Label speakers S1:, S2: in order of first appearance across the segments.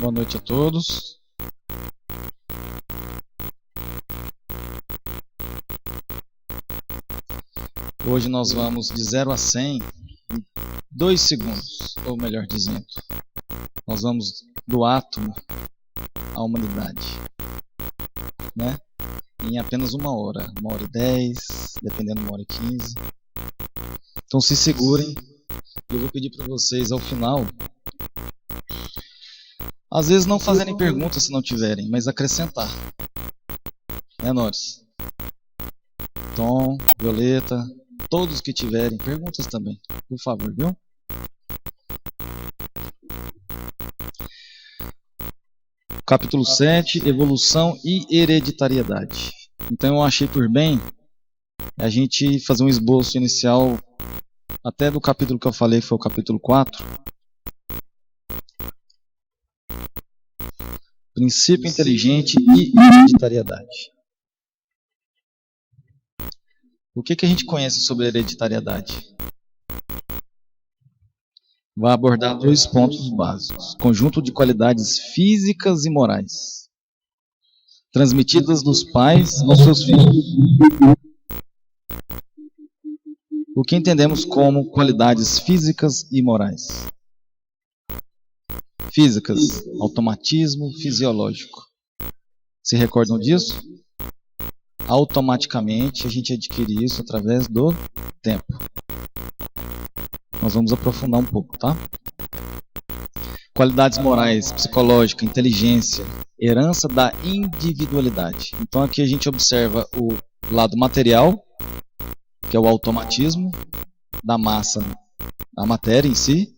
S1: Boa noite a todos. Hoje nós vamos de 0 a 100 em 2 segundos, ou melhor dizendo, nós vamos do átomo à humanidade, né? Em apenas 1 hora, 1h10, dependendo, 1h15. Então se segurem, eu vou pedir para vocês ao final, às vezes não fazerem perguntas se não tiverem, mas acrescentar, né, Norris? Tom, Violeta, todos que tiverem perguntas também, por favor, viu? Capítulo 7, Evolução e Hereditariedade. Então eu achei por bem a gente fazer um esboço inicial até do capítulo que eu falei, que foi o capítulo 4. Princípio inteligente e hereditariedade. O que a gente conhece sobre hereditariedade? Vai abordar 2 pontos básicos. Conjunto de qualidades físicas e morais, transmitidas dos pais aos seus filhos. O que entendemos como qualidades físicas e morais? Físicas, automatismo fisiológico. Se recordam disso? Automaticamente a gente adquire isso através do tempo. Nós vamos aprofundar um pouco, tá? Qualidades morais, psicológica, inteligência, herança da individualidade. Então aqui a gente observa o lado material, que é o automatismo da massa, da matéria em si,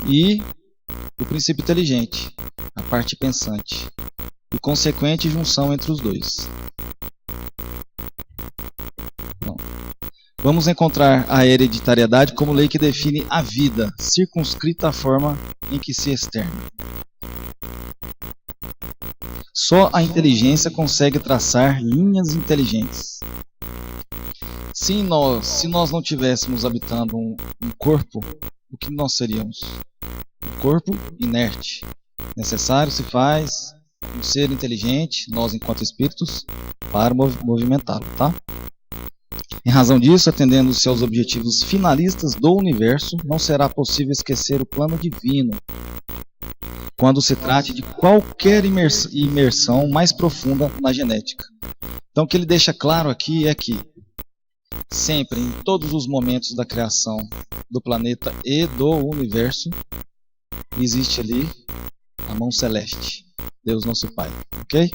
S1: e o princípio inteligente, a parte pensante, e consequente junção entre os dois. Vamos encontrar a hereditariedade como lei que define a vida, circunscrita à forma em que se externa. Só a inteligência consegue traçar linhas inteligentes. Se nós não tivéssemos habitando um corpo, o que nós seríamos? Um corpo inerte. Necessário se faz um ser inteligente, nós enquanto espíritos, para movimentá-lo, tá? Em razão disso, atendendo-se aos objetivos finalistas do universo, não será possível esquecer o plano divino, quando se trate de qualquer imersão mais profunda na genética. Então, o que ele deixa claro aqui é que, sempre, em todos os momentos da criação do planeta e do universo, existe ali a mão celeste, Deus nosso Pai, ok?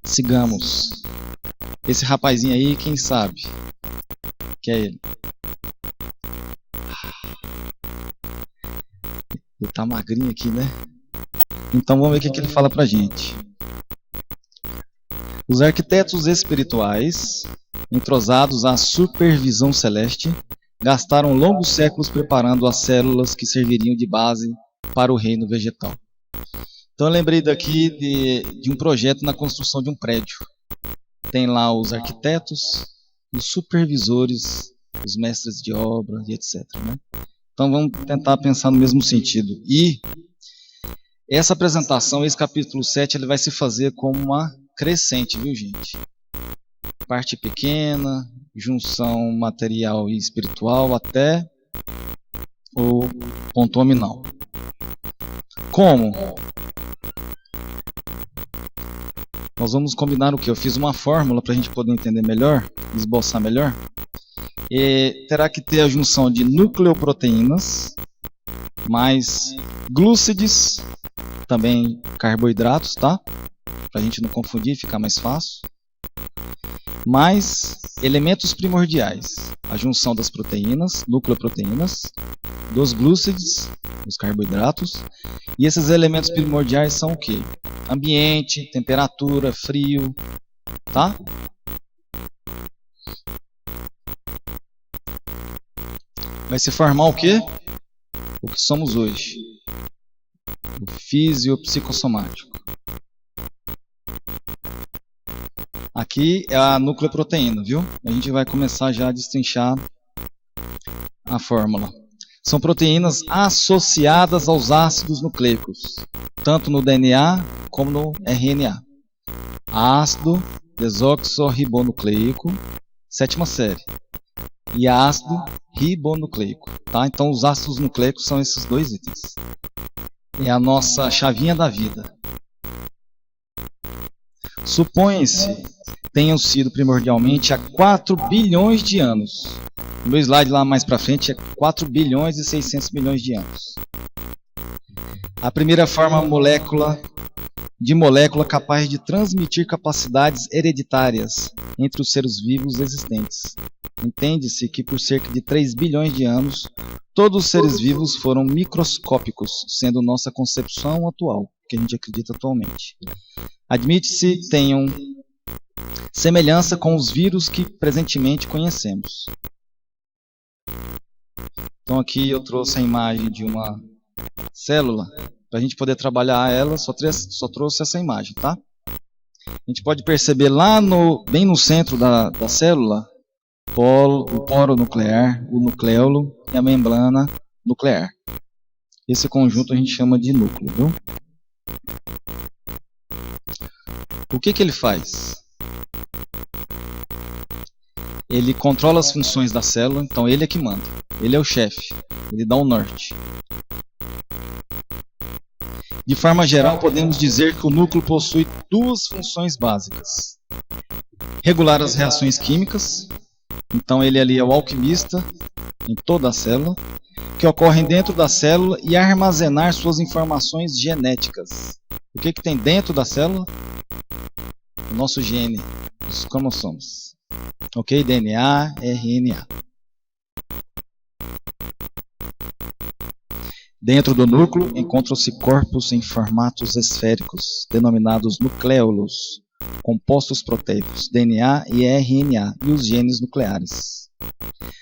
S1: Sigamos. Esse rapazinho aí, quem sabe? Que é ele. Ele tá magrinho aqui, né? Então vamos ver o que ele fala pra gente. Os arquitetos espirituais, entrosados à supervisão celeste, gastaram longos séculos preparando as células que serviriam de base para o reino vegetal. Então eu lembrei daqui de um projeto na construção de um prédio. Tem lá os arquitetos, os supervisores, os mestres de obra e etc, né? Então vamos tentar pensar no mesmo sentido. E essa apresentação, esse capítulo 7, ele vai se fazer como uma crescente, viu, gente? Parte pequena, junção material e espiritual até o ponto nominal. Como? Nós vamos combinar o que? Eu fiz uma fórmula para a gente poder entender melhor, esboçar melhor. E terá que ter a junção de nucleoproteínas, mais glúcides, também carboidratos, tá? Para a gente não confundir, ficar mais fácil. Mais elementos primordiais, a junção das proteínas, nucleoproteínas, dos glúcides, os carboidratos. E esses elementos primordiais são o quê? Ambiente, temperatura, frio, tá? Vai se formar o quê? O que somos hoje. O fisiopsicossomático. Aqui é a nucleoproteína, viu? A gente vai começar já a destrinchar a fórmula. São proteínas associadas aos ácidos nucleicos, tanto no DNA como no RNA. Ácido desoxirribonucleico, sétima série, e ácido ribonucleico. Tá? Então, os ácidos nucleicos são esses dois itens. É a nossa chavinha da vida. Supõe-se tenham sido primordialmente há 4 bilhões de anos. No meu slide lá mais para frente é 4 bilhões e 600 milhões de anos. A primeira forma molécula capaz de transmitir capacidades hereditárias entre os seres vivos existentes. Entende-se que por cerca de 3 bilhões de anos, todos os seres vivos foram microscópicos, sendo nossa concepção atual, que a gente acredita atualmente. Admite-se tenham semelhança com os vírus que presentemente conhecemos. Então aqui eu trouxe a imagem de uma célula. Para a gente poder trabalhar ela, só trouxe essa imagem, tá? A gente pode perceber lá bem no centro da célula, o poro nuclear, o nucleolo e a membrana nuclear. Esse conjunto a gente chama de núcleo, viu? O que ele faz? Ele controla as funções da célula, então ele é que manda. Ele é o chefe, ele dá o norte. De forma geral, podemos dizer que o núcleo possui duas funções básicas. Regular as reações químicas, então ele ali é o alquimista em toda a célula, que ocorrem dentro da célula, e armazenar suas informações genéticas. O que tem dentro da célula? O nosso gene, os cromossomos. Ok? DNA, RNA. Dentro do núcleo encontram-se corpos em formatos esféricos, denominados nucleolos, compostos proteicos, DNA e RNA, e os genes nucleares,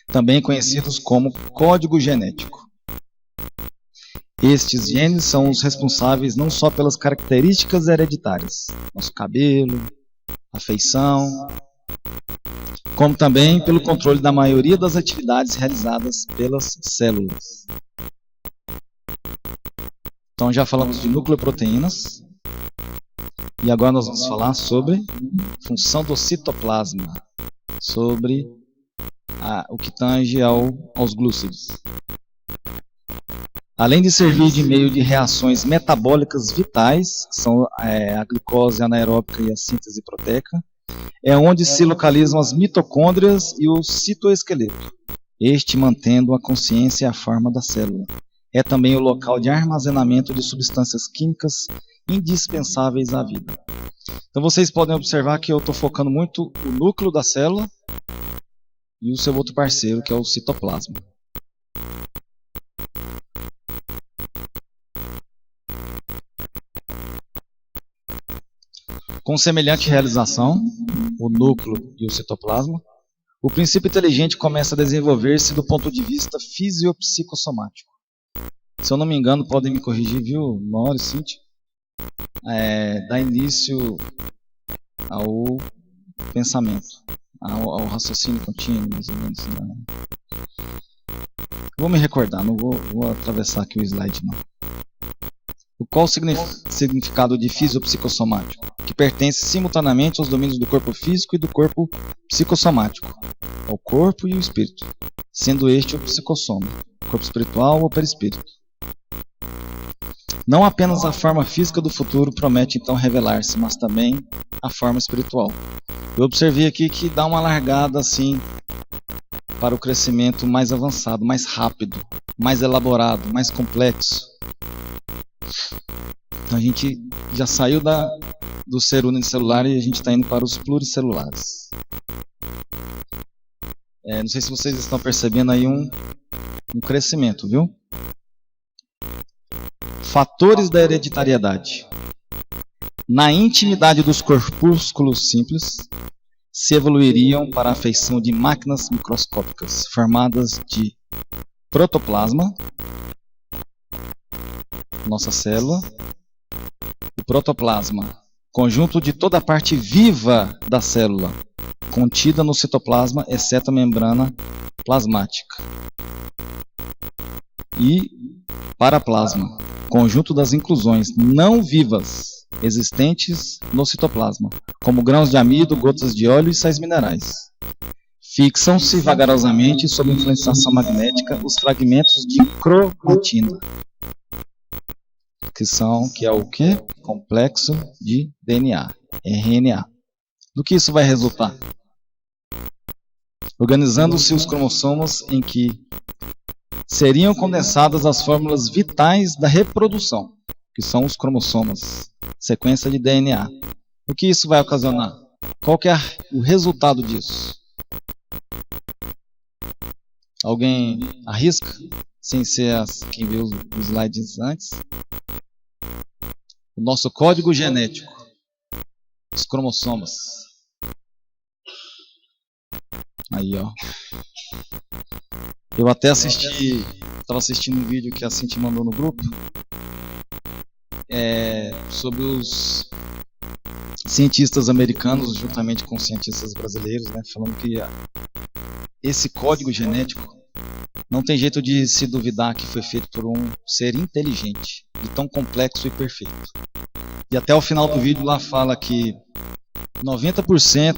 S1: também conhecidos como código genético. Estes genes são os responsáveis não só pelas características hereditárias, nosso cabelo, a feição, como também pelo controle da maioria das atividades realizadas pelas células. Então já falamos de nucleoproteínas e agora nós vamos falar sobre função do citoplasma, sobre o que tange aos glúcidos. Além de servir de meio de reações metabólicas vitais, que são a glicose anaeróbica e a síntese proteica, é onde se localizam as mitocôndrias e o citoesqueleto, este mantendo a consciência e a forma da célula. É também o local de armazenamento de substâncias químicas indispensáveis à vida. Então vocês podem observar que eu estou focando muito o núcleo da célula e o seu outro parceiro, que é o citoplasma. Com semelhante realização, o núcleo e o citoplasma, o princípio inteligente começa a desenvolver-se do ponto de vista fisiopsicossomático. Se eu não me engano, podem me corrigir, viu, Mauro e Cíntia? Dá início ao pensamento, ao raciocínio contínuo, mais ou menos. Vou me recordar, não vou atravessar aqui o slide, não. Qual o significado de fisiopsicossomático? Que pertence simultaneamente aos domínios do corpo físico e do corpo psicossomático, ao corpo e o espírito, sendo este o psicossoma, corpo espiritual ou perispírito. Não apenas a forma física do futuro promete então revelar-se, mas também a forma espiritual. Eu observei aqui que dá uma largada assim para o crescimento mais avançado, mais rápido, mais elaborado, mais complexo. Então a gente já saiu do ser unicelular e a gente está indo para os pluricelulares. Não sei se vocês estão percebendo aí um crescimento, viu? Fatores da hereditariedade. Na intimidade dos corpúsculos simples, se evoluiriam para a feição de máquinas microscópicas, formadas de protoplasma, nossa célula, o protoplasma, conjunto de toda a parte viva da célula, contida no citoplasma, exceto a membrana plasmática. e paraplasma, conjunto das inclusões não vivas existentes no citoplasma, como grãos de amido, gotas de óleo e sais minerais. Fixam-se vagarosamente sob influenciação magnética os fragmentos de cromatina, que é o quê? Complexo de DNA, RNA. Do que isso vai resultar? Organizando-se os cromossomos em que seriam condensadas as fórmulas vitais da reprodução, que são os cromossomas, sequência de DNA. O que isso vai ocasionar? Qual que é o resultado disso? Alguém arrisca? Sem ser quem viu os slides antes? O nosso código genético, os cromossomas. Aí, ó. Eu até estava assistindo um vídeo que a Cintia mandou no grupo, sobre os cientistas americanos, juntamente com os cientistas brasileiros, né, falando que esse código genético não tem jeito de se duvidar que foi feito por um ser inteligente, de tão complexo e perfeito. E até o final do vídeo lá fala que 90%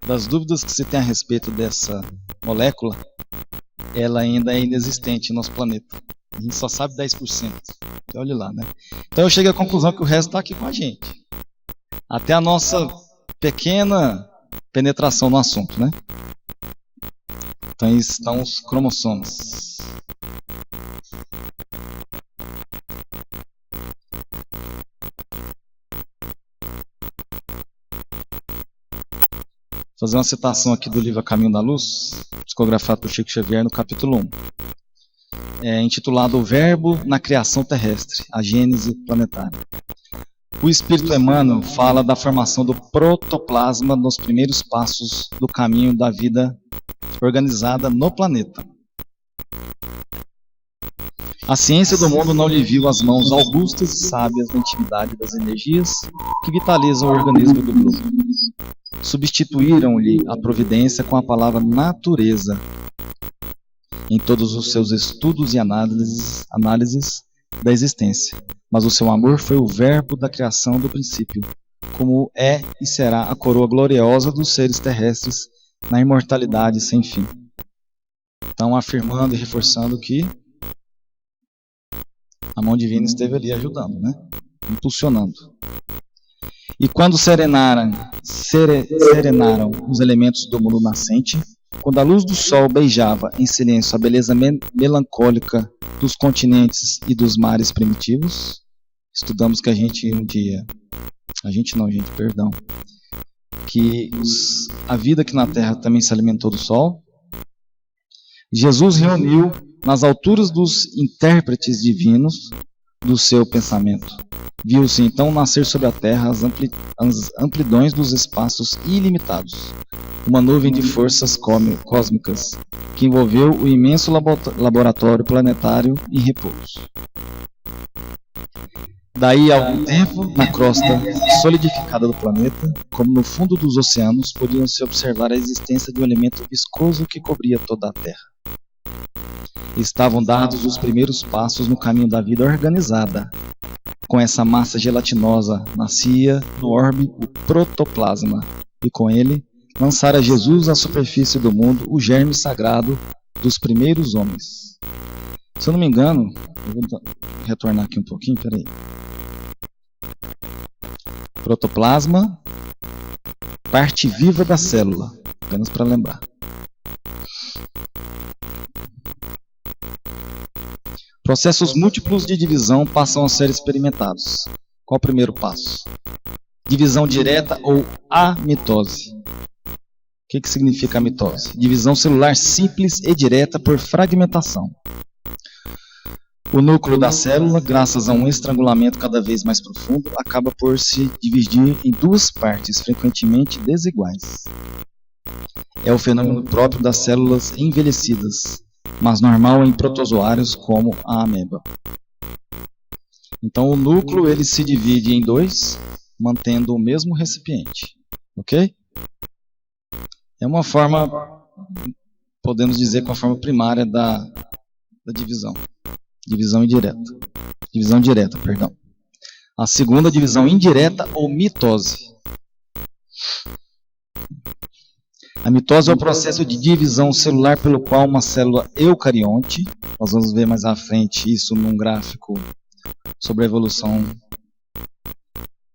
S1: das dúvidas que se tem a respeito dessa molécula, ela ainda é inexistente no nosso planeta. A gente só sabe 10%. Olha lá, né? Então eu cheguei à conclusão que o resto está aqui com a gente. Até a nossa pequena penetração no assunto, né? Então aí estão os cromossomos. Vou fazer uma citação aqui do livro A Caminho da Luz, psicografado por Chico Xavier, no capítulo 1. Intitulado O Verbo na Criação Terrestre, a Gênese Planetária. O Espírito Emmanuel fala da formação do protoplasma nos primeiros passos do caminho da vida organizada no planeta. A ciência do mundo não lhe viu as mãos augustas e sábias na intimidade das energias que vitalizam o organismo do grupo. Substituíram-lhe a providência com a palavra natureza em todos os seus estudos e análises da existência. Mas o seu amor foi o verbo da criação do princípio, como é e será a coroa gloriosa dos seres terrestres na imortalidade sem fim. Então, afirmando e reforçando que a mão divina esteve ali ajudando, né? Impulsionando. E quando serenaram os elementos do mundo nascente, quando a luz do sol beijava em silêncio a beleza melancólica dos continentes e dos mares primitivos, estudamos que a vida aqui na Terra também se alimentou do sol. Jesus reuniu nas alturas dos intérpretes divinos do seu pensamento. Viu-se então nascer sobre a Terra as amplidões dos espaços ilimitados, uma nuvem de forças cósmicas que envolveu o imenso laboratório planetário em repouso. Daí a algum tempo, na crosta solidificada do planeta, como no fundo dos oceanos, podiam-se observar a existência de um elemento viscoso que cobria toda a Terra. Estavam dados os primeiros passos no caminho da vida organizada. Com essa massa gelatinosa nascia no orbe o protoplasma, e com ele lançara Jesus à superfície do mundo o germe sagrado dos primeiros homens. Se eu não me engano, eu vou retornar aqui um pouquinho, peraí. Protoplasma, parte viva da célula, apenas para lembrar. Processos múltiplos de divisão passam a ser experimentados. Qual o primeiro passo? Divisão direta ou amitose. O que significa a mitose? Divisão celular simples e direta por fragmentação. O núcleo da célula, graças a um estrangulamento cada vez mais profundo, acaba por se dividir em duas partes frequentemente desiguais. É o fenômeno próprio das células envelhecidas, mas normal em protozoários como a ameba. Então o núcleo ele se divide em dois, mantendo o mesmo recipiente. Ok? É uma forma, podemos dizer, com a forma primária da divisão. Divisão indireta. Divisão direta, perdão. A segunda, divisão indireta ou mitose. A mitose é o processo de divisão celular pelo qual uma célula eucarionte, nós vamos ver mais à frente isso num gráfico sobre a evolução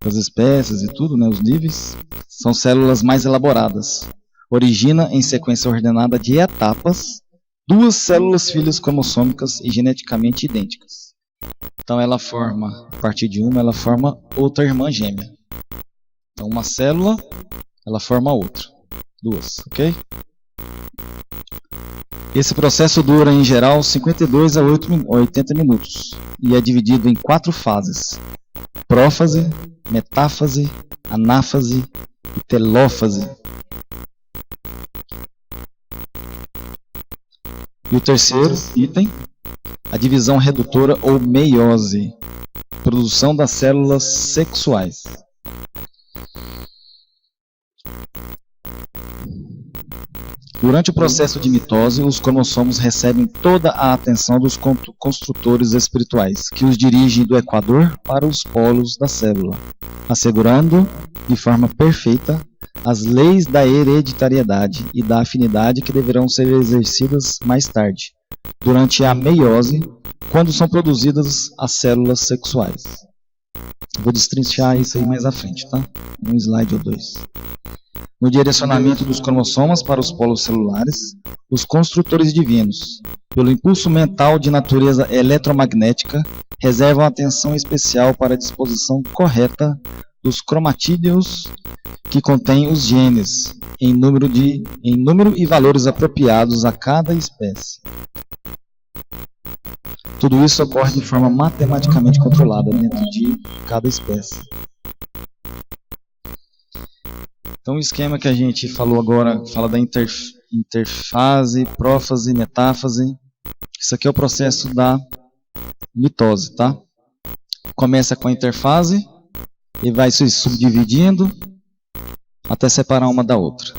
S1: das espécies e tudo, né, os níveis, são células mais elaboradas. Origina em sequência ordenada de etapas duas células filhas cromossômicas e geneticamente idênticas. Então ela forma, a partir de uma, ela forma outra irmã gêmea. Então uma célula, ela forma outra. Duas, ok? Esse processo dura, em geral, 52 a 80 minutos e é dividido em 4 fases: prófase, metáfase, anáfase e telófase. E o terceiro item, a divisão redutora ou meiose, produção das células sexuais. Durante o processo de mitose, os cromossomos recebem toda a atenção dos construtores espirituais, que os dirigem do equador para os polos da célula, assegurando, de forma perfeita, as leis da hereditariedade e da afinidade que deverão ser exercidas mais tarde, durante a meiose, quando são produzidas as células sexuais. Vou destrinchar isso aí mais à frente, tá? Um slide ou dois. No direcionamento dos cromossomas para os polos celulares, os construtores divinos, pelo impulso mental de natureza eletromagnética, reservam atenção especial para a disposição correta dos cromatídeos que contêm os genes, em número e valores apropriados a cada espécie. Tudo isso ocorre de forma matematicamente controlada dentro de cada espécie. Então o esquema que a gente falou agora, fala da interfase, prófase, metáfase. Isso aqui é o processo da mitose, tá? Começa com a interfase e vai se subdividindo até separar uma da outra.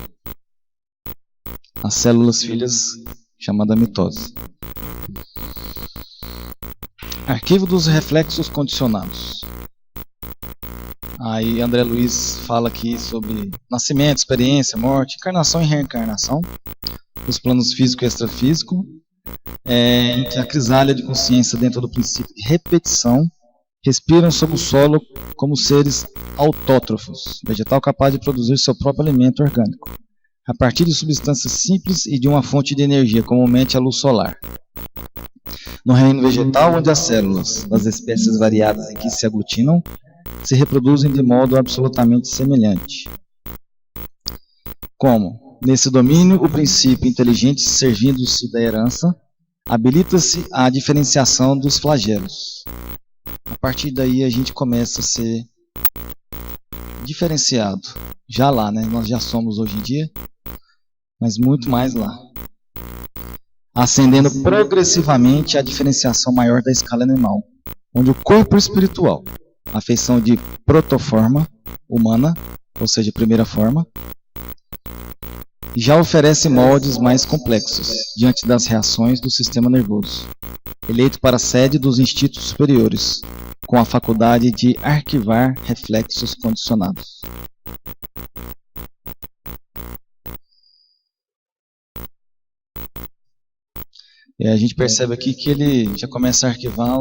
S1: As células filhas, chamada mitose. Arquivo dos reflexos condicionados. Aí André Luiz fala aqui sobre nascimento, experiência, morte, encarnação e reencarnação, os planos físico e extrafísico, em que a crisália de consciência dentro do princípio de repetição respiram sob o solo como seres autótrofos, vegetal capaz de produzir seu próprio alimento orgânico, a partir de substâncias simples e de uma fonte de energia, comumente a luz solar. No reino vegetal, onde as células das espécies variadas em que se aglutinam se reproduzem de modo absolutamente semelhante. Como? Nesse domínio, o princípio inteligente, servindo-se da herança, habilita-se à diferenciação dos flagelos. A partir daí a gente começa a ser diferenciado. Já lá, né? Nós já somos hoje em dia, mas muito mais lá. Ascendendo progressivamente à diferenciação maior da escala animal, onde o corpo espiritual, a feição de protoforma humana, ou seja, primeira forma, já oferece moldes mais complexos diante das reações do sistema nervoso, eleito para a sede dos instintos superiores, com a faculdade de arquivar reflexos condicionados. E a gente percebe aqui que ele já começa a arquivar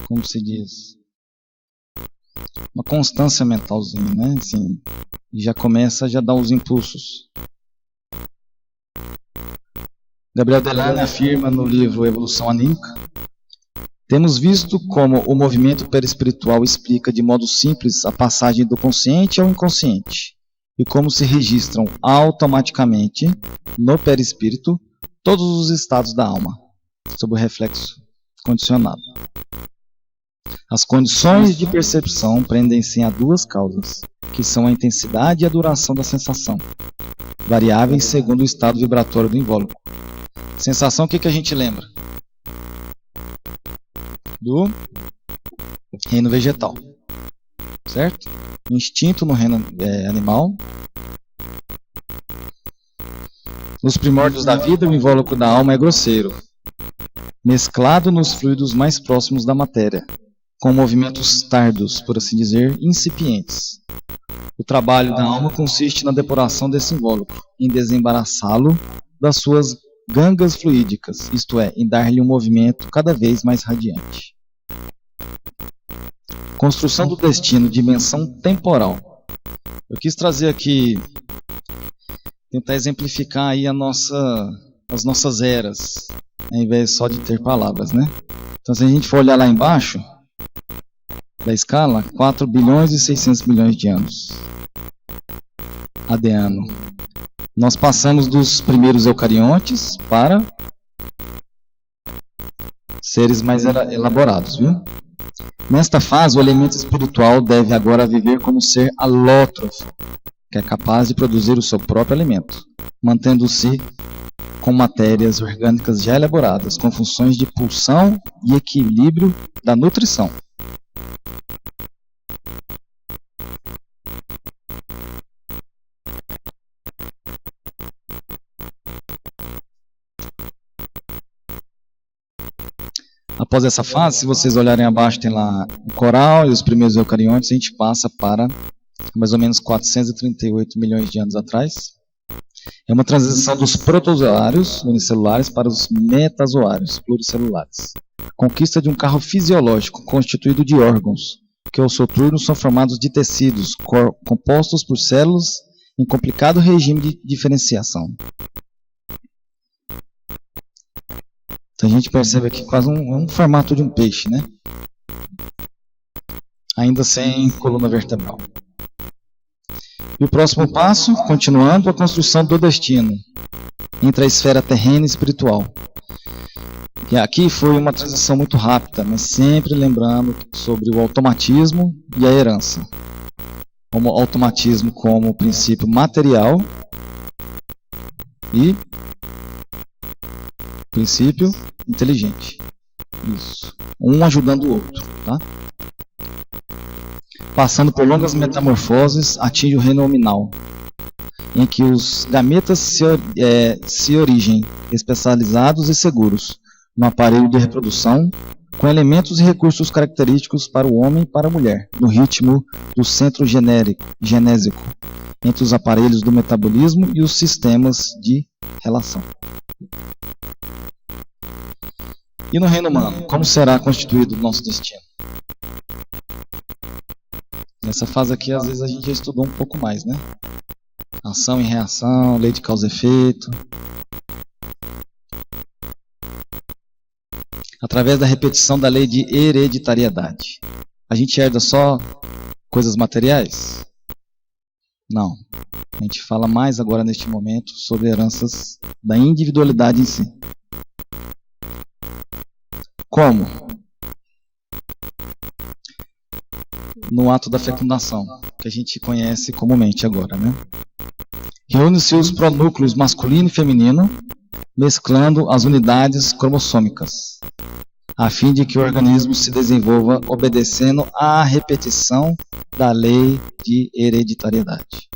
S1: como se diz, uma constância mentalzinha, né? Assim, já começa a dar os impulsos. Gabriel Delane afirma no livro Evolução Anímica: temos visto como o movimento perispiritual explica de modo simples a passagem do consciente ao inconsciente e como se registram automaticamente no perispírito todos os estados da alma, sob o reflexo condicionado. As condições de percepção prendem-se a duas causas, que são a intensidade e a duração da sensação, variáveis segundo o estado vibratório do invólucro. Sensação, o que a gente lembra? Do reino vegetal, certo? Instinto no reino animal. Nos primórdios da vida, o invólucro da alma é grosseiro, mesclado nos fluidos mais próximos da matéria, com movimentos tardos, por assim dizer, incipientes. O trabalho da alma consiste na depuração desse invólucro, em desembaraçá-lo das suas gangas fluídicas, isto é, em dar-lhe um movimento cada vez mais radiante. Construção do destino, dimensão temporal. Eu quis trazer aqui, tentar exemplificar aí as nossas eras, ao invés só de ter palavras, né? Então, se a gente for olhar lá embaixo da escala, 4 bilhões e 600 milhões de anos. Adeano. Nós passamos dos primeiros eucariontes para seres mais elaborados, viu? Nesta fase, o elemento espiritual deve agora viver como ser alótrofo, que é capaz de produzir o seu próprio alimento, mantendo-se com matérias orgânicas já elaboradas, com funções de pulsão e equilíbrio da nutrição. Após essa fase, se vocês olharem abaixo, tem lá o coral e os primeiros eucariontes, a gente passa para mais ou menos 438 milhões de anos atrás. É uma transição dos protozoários unicelulares para os metazoários pluricelulares. Conquista de um carro fisiológico constituído de órgãos, que ao seu turno são formados de tecidos compostos por células em complicado regime de diferenciação. Então a gente percebe aqui quase um formato de um peixe, né? Ainda sem coluna vertebral. E o próximo passo, continuando, a construção do destino entre a esfera terrena e espiritual. E aqui foi uma transição muito rápida, mas sempre lembrando sobre o automatismo e a herança. O automatismo como princípio material e princípio inteligente. Isso. Um ajudando o outro, tá? Passando por longas metamorfoses, atinge o reino hominal, em que os gametas se origem especializados e seguros no aparelho de reprodução, com elementos e recursos característicos para o homem e para a mulher, no ritmo do centro genésico, entre os aparelhos do metabolismo e os sistemas de relação. E no reino humano, como será constituído o nosso destino? Nessa fase aqui, às vezes, a gente já estudou um pouco mais, né? Ação e reação, lei de causa e efeito. Através da repetição da lei de hereditariedade. A gente herda só coisas materiais? Não. A gente fala mais agora, neste momento, sobre heranças da individualidade em si. Como? No ato da fecundação, que a gente conhece comumente agora, né? Reúne-se os pronúcleos masculino e feminino, mesclando as unidades cromossômicas, a fim de que o organismo se desenvolva obedecendo à repetição da lei de hereditariedade.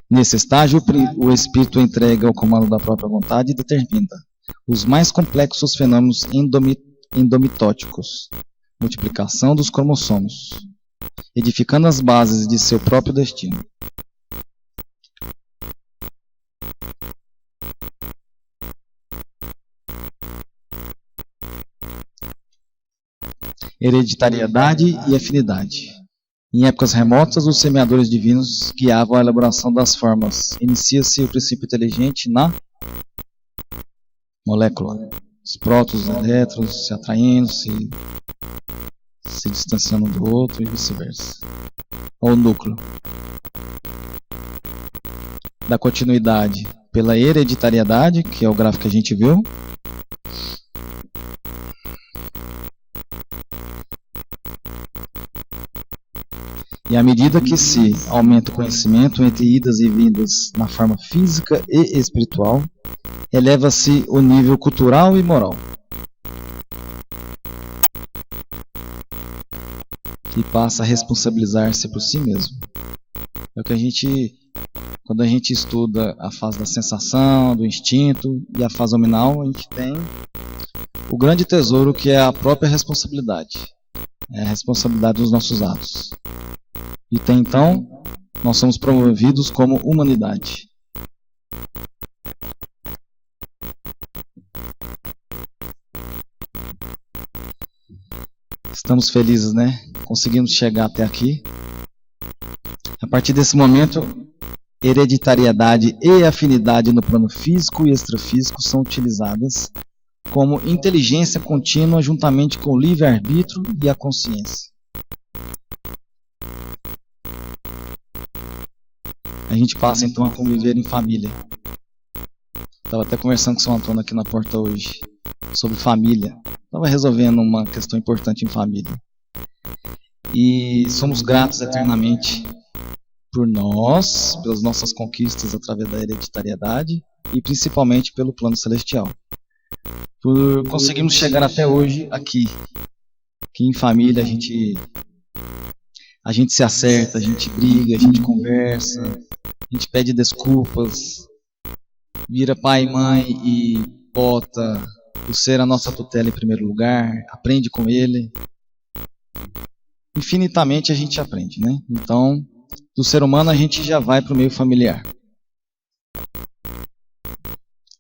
S1: Nesse estágio, o espírito entrega o comando da própria vontade e determina os mais complexos fenômenos endomitóticos, multiplicação dos cromossomos, edificando as bases de seu próprio destino. Hereditariedade e afinidade. Em épocas remotas, os semeadores divinos guiavam a elaboração das formas. Inicia-se o princípio inteligente na molécula. Os prótons e os elétrons se atraindo, se distanciando um do outro e vice-versa. Ou núcleo. Da continuidade pela hereditariedade, que é o gráfico que a gente viu. E à medida que se aumenta o conhecimento entre idas e vindas na forma física e espiritual, eleva-se o nível cultural e moral. E passa a responsabilizar-se por si mesmo. É o que quando a gente estuda a fase da sensação, do instinto e a fase hominal, a gente tem o grande tesouro que é a própria responsabilidade. É a responsabilidade dos nossos atos. E até então, nós somos promovidos como humanidade. Estamos felizes, né? Conseguimos chegar até aqui. A partir desse momento, hereditariedade e afinidade no plano físico e extrafísico são utilizadas como inteligência contínua juntamente com o livre-arbítrio e a consciência. A gente passa então a conviver em família. Estava até conversando com o São Antônio aqui na porta hoje sobre família. Estava resolvendo uma questão importante em família. E somos gratos eternamente por nós, pelas nossas conquistas através da hereditariedade e principalmente pelo plano celestial. Por conseguirmos chegar até hoje aqui. Que em família a gente se acerta, a gente briga, a gente conversa, a gente pede desculpas, vira pai e mãe e bota o ser a nossa tutela em primeiro lugar, aprende com ele. Infinitamente a gente aprende, né? Então, do ser humano a gente já vai para o meio familiar.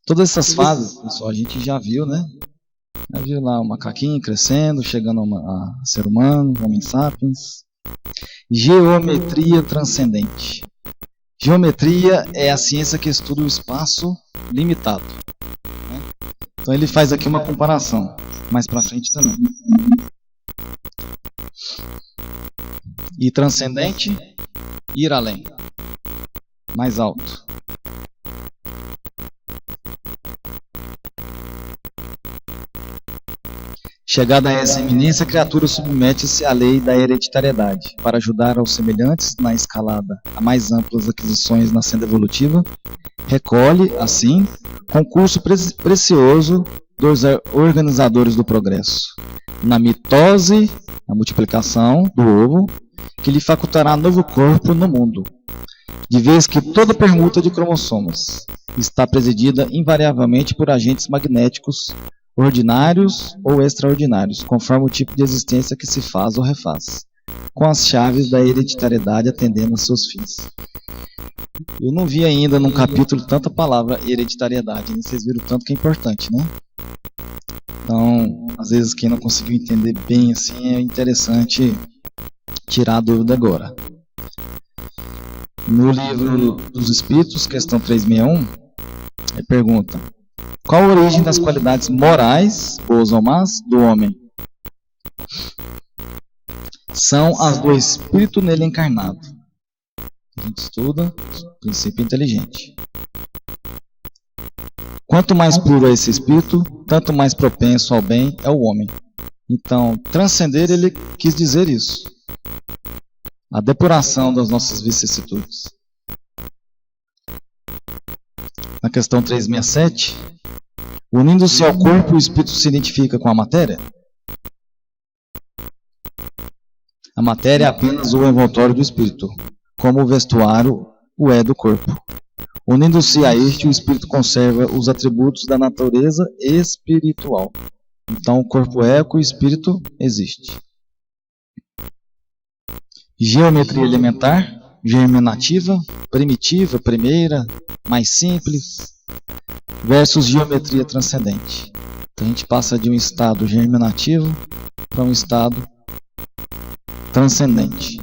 S1: Todas essas fases, pessoal, a gente já viu, né? Já viu lá o macaquinho crescendo, chegando a ser humano, homem sapiens. Geometria transcendente. Geometria é a ciência que estuda o espaço limitado. Né? Então ele faz aqui uma comparação, mais para frente também. E transcendente, ir além, mais alto. Chegada a essa eminência, a criatura submete-se à lei da hereditariedade, para ajudar aos semelhantes na escalada a mais amplas aquisições na senda evolutiva. Recolhe, assim, concurso precioso dos organizadores do progresso, na mitose, a multiplicação do ovo, que lhe facultará novo corpo no mundo, de vez que toda permuta de cromossomos está presidida invariavelmente por agentes magnéticos ordinários ou extraordinários, conforme o tipo de existência que se faz ou refaz, com as chaves da hereditariedade atendendo a seus fins. Eu não vi ainda num capítulo tanta palavra hereditariedade, né? Vocês viram tanto que é importante, né? Então, às vezes quem não conseguiu entender bem assim, é interessante tirar a dúvida agora. No livro dos Espíritos, questão 361, ele pergunta: qual a origem das qualidades morais, boas ou más, do homem? São as do espírito nele encarnado. A gente estuda o princípio inteligente. Quanto mais puro é esse espírito, tanto mais propenso ao bem é o homem. Então, transcender, ele quis dizer isso. A depuração das nossas vicissitudes. Na questão 367, unindo-se ao corpo, o espírito se identifica com a matéria? A matéria é apenas o envoltório do espírito, como o vestuário o é do corpo. Unindo-se a este, o espírito conserva os atributos da natureza espiritual. Então, o corpo é o espírito existe. Geometria elementar, germinativa, primitiva, primeira, mais simples, versus geometria transcendente. Então, a gente passa de um estado germinativo para um estado transcendente.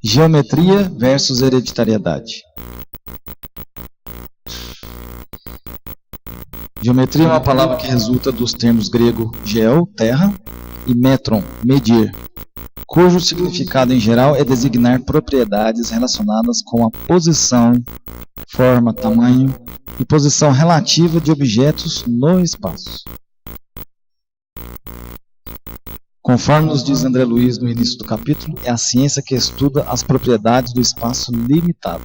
S1: Geometria versus hereditariedade. Geometria é uma palavra que resulta dos termos grego geo, terra, e metron, medir, cujo significado em geral é designar propriedades relacionadas com a posição, forma, tamanho e posição relativa de objetos no espaço. Conforme nos diz André Luiz no início do capítulo, é a ciência que estuda as propriedades do espaço limitado.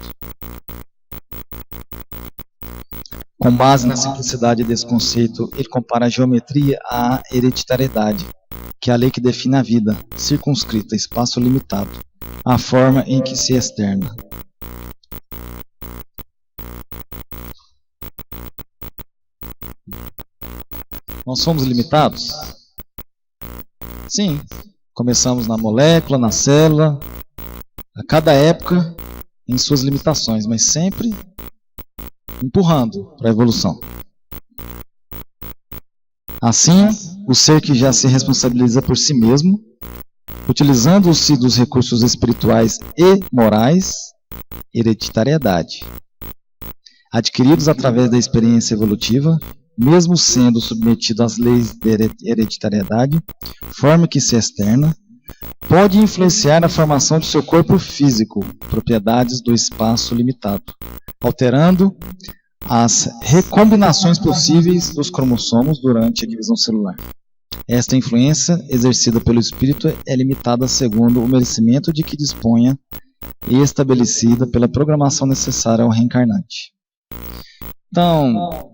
S1: Com base na simplicidade desse conceito, ele compara a geometria à hereditariedade, que é a lei que define a vida, circunscrita, espaço limitado, a forma em que se externa. Nós somos limitados? Sim. Começamos na molécula, na célula, a cada época em suas limitações, mas sempre empurrando para a evolução. Assim, o ser que já se responsabiliza por si mesmo, utilizando-se dos recursos espirituais e morais, hereditariedade, adquiridos através da experiência evolutiva, mesmo sendo submetido às leis de hereditariedade, forma que se externa, pode influenciar a formação de seu corpo físico, propriedades do espaço limitado, alterando as recombinações possíveis dos cromossomos durante a divisão celular. Esta influência exercida pelo espírito é limitada segundo o merecimento de que disponha e estabelecida pela programação necessária ao reencarnante. Então,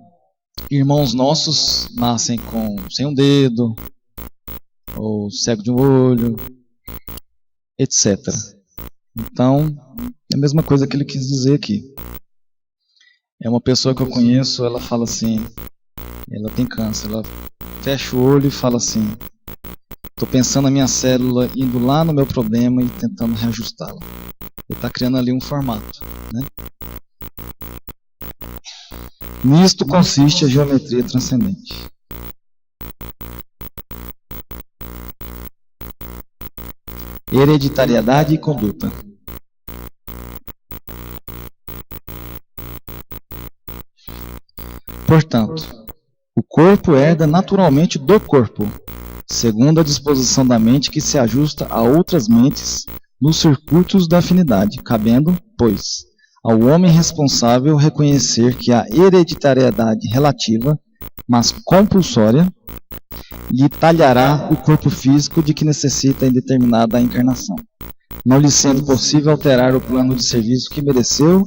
S1: irmãos nossos nascem sem um dedo, ou cego de um olho, etc. Então, é a mesma coisa que ele quis dizer aqui. É uma pessoa que eu conheço, ela fala assim, ela tem câncer, ela fecha o olho e fala assim, estou pensando na minha célula, indo lá no meu problema e tentando reajustá-la. Ele está criando ali um formato, né? Nisto consiste a geometria transcendente. Hereditariedade e conduta. Portanto, o corpo herda naturalmente do corpo, segundo a disposição da mente que se ajusta a outras mentes nos circuitos da afinidade, cabendo, pois, ao homem responsável reconhecer que a hereditariedade relativa, mas compulsória, lhe talhará o corpo físico de que necessita em determinada encarnação, não lhe sendo possível alterar o plano de serviço que mereceu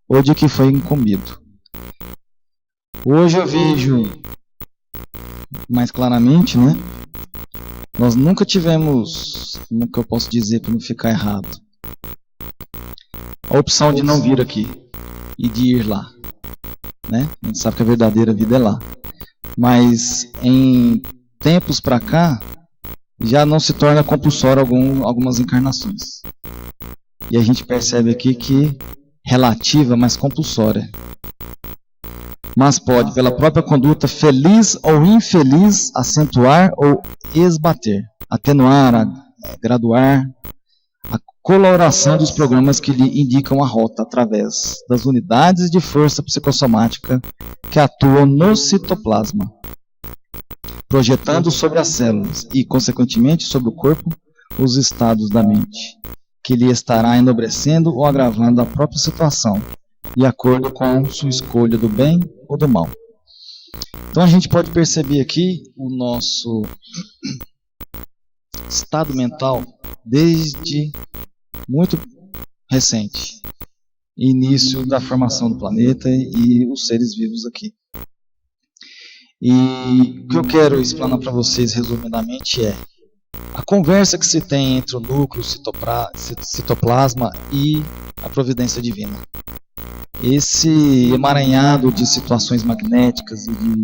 S1: ou de que foi incumbido. Hoje eu vejo mais claramente, né? Nós nunca tivemos, como que eu posso dizer para não ficar errado, a opção de não vir aqui e de ir lá, né? A gente sabe que a verdadeira vida é lá. Mas em tempos para cá, já não se torna compulsório algumas encarnações. E a gente percebe aqui que relativa, mas compulsória. Mas pode, pela própria conduta feliz ou infeliz, acentuar ou esbater, atenuar, graduar a coloração dos programas que lhe indicam a rota através das unidades de força psicossomática que atuam no citoplasma, projetando sobre as células e, consequentemente, sobre o corpo, os estados da mente, que lhe estará enobrecendo ou agravando a própria situação, de acordo com sua escolha do bem ou do mal. Então a gente pode perceber aqui o nosso estado mental desde muito recente, início da formação do planeta e os seres vivos aqui. E o que eu quero explanar para vocês resumidamente é a conversa que se tem entre o núcleo, citoplasma e a providência divina. Esse emaranhado de situações magnéticas e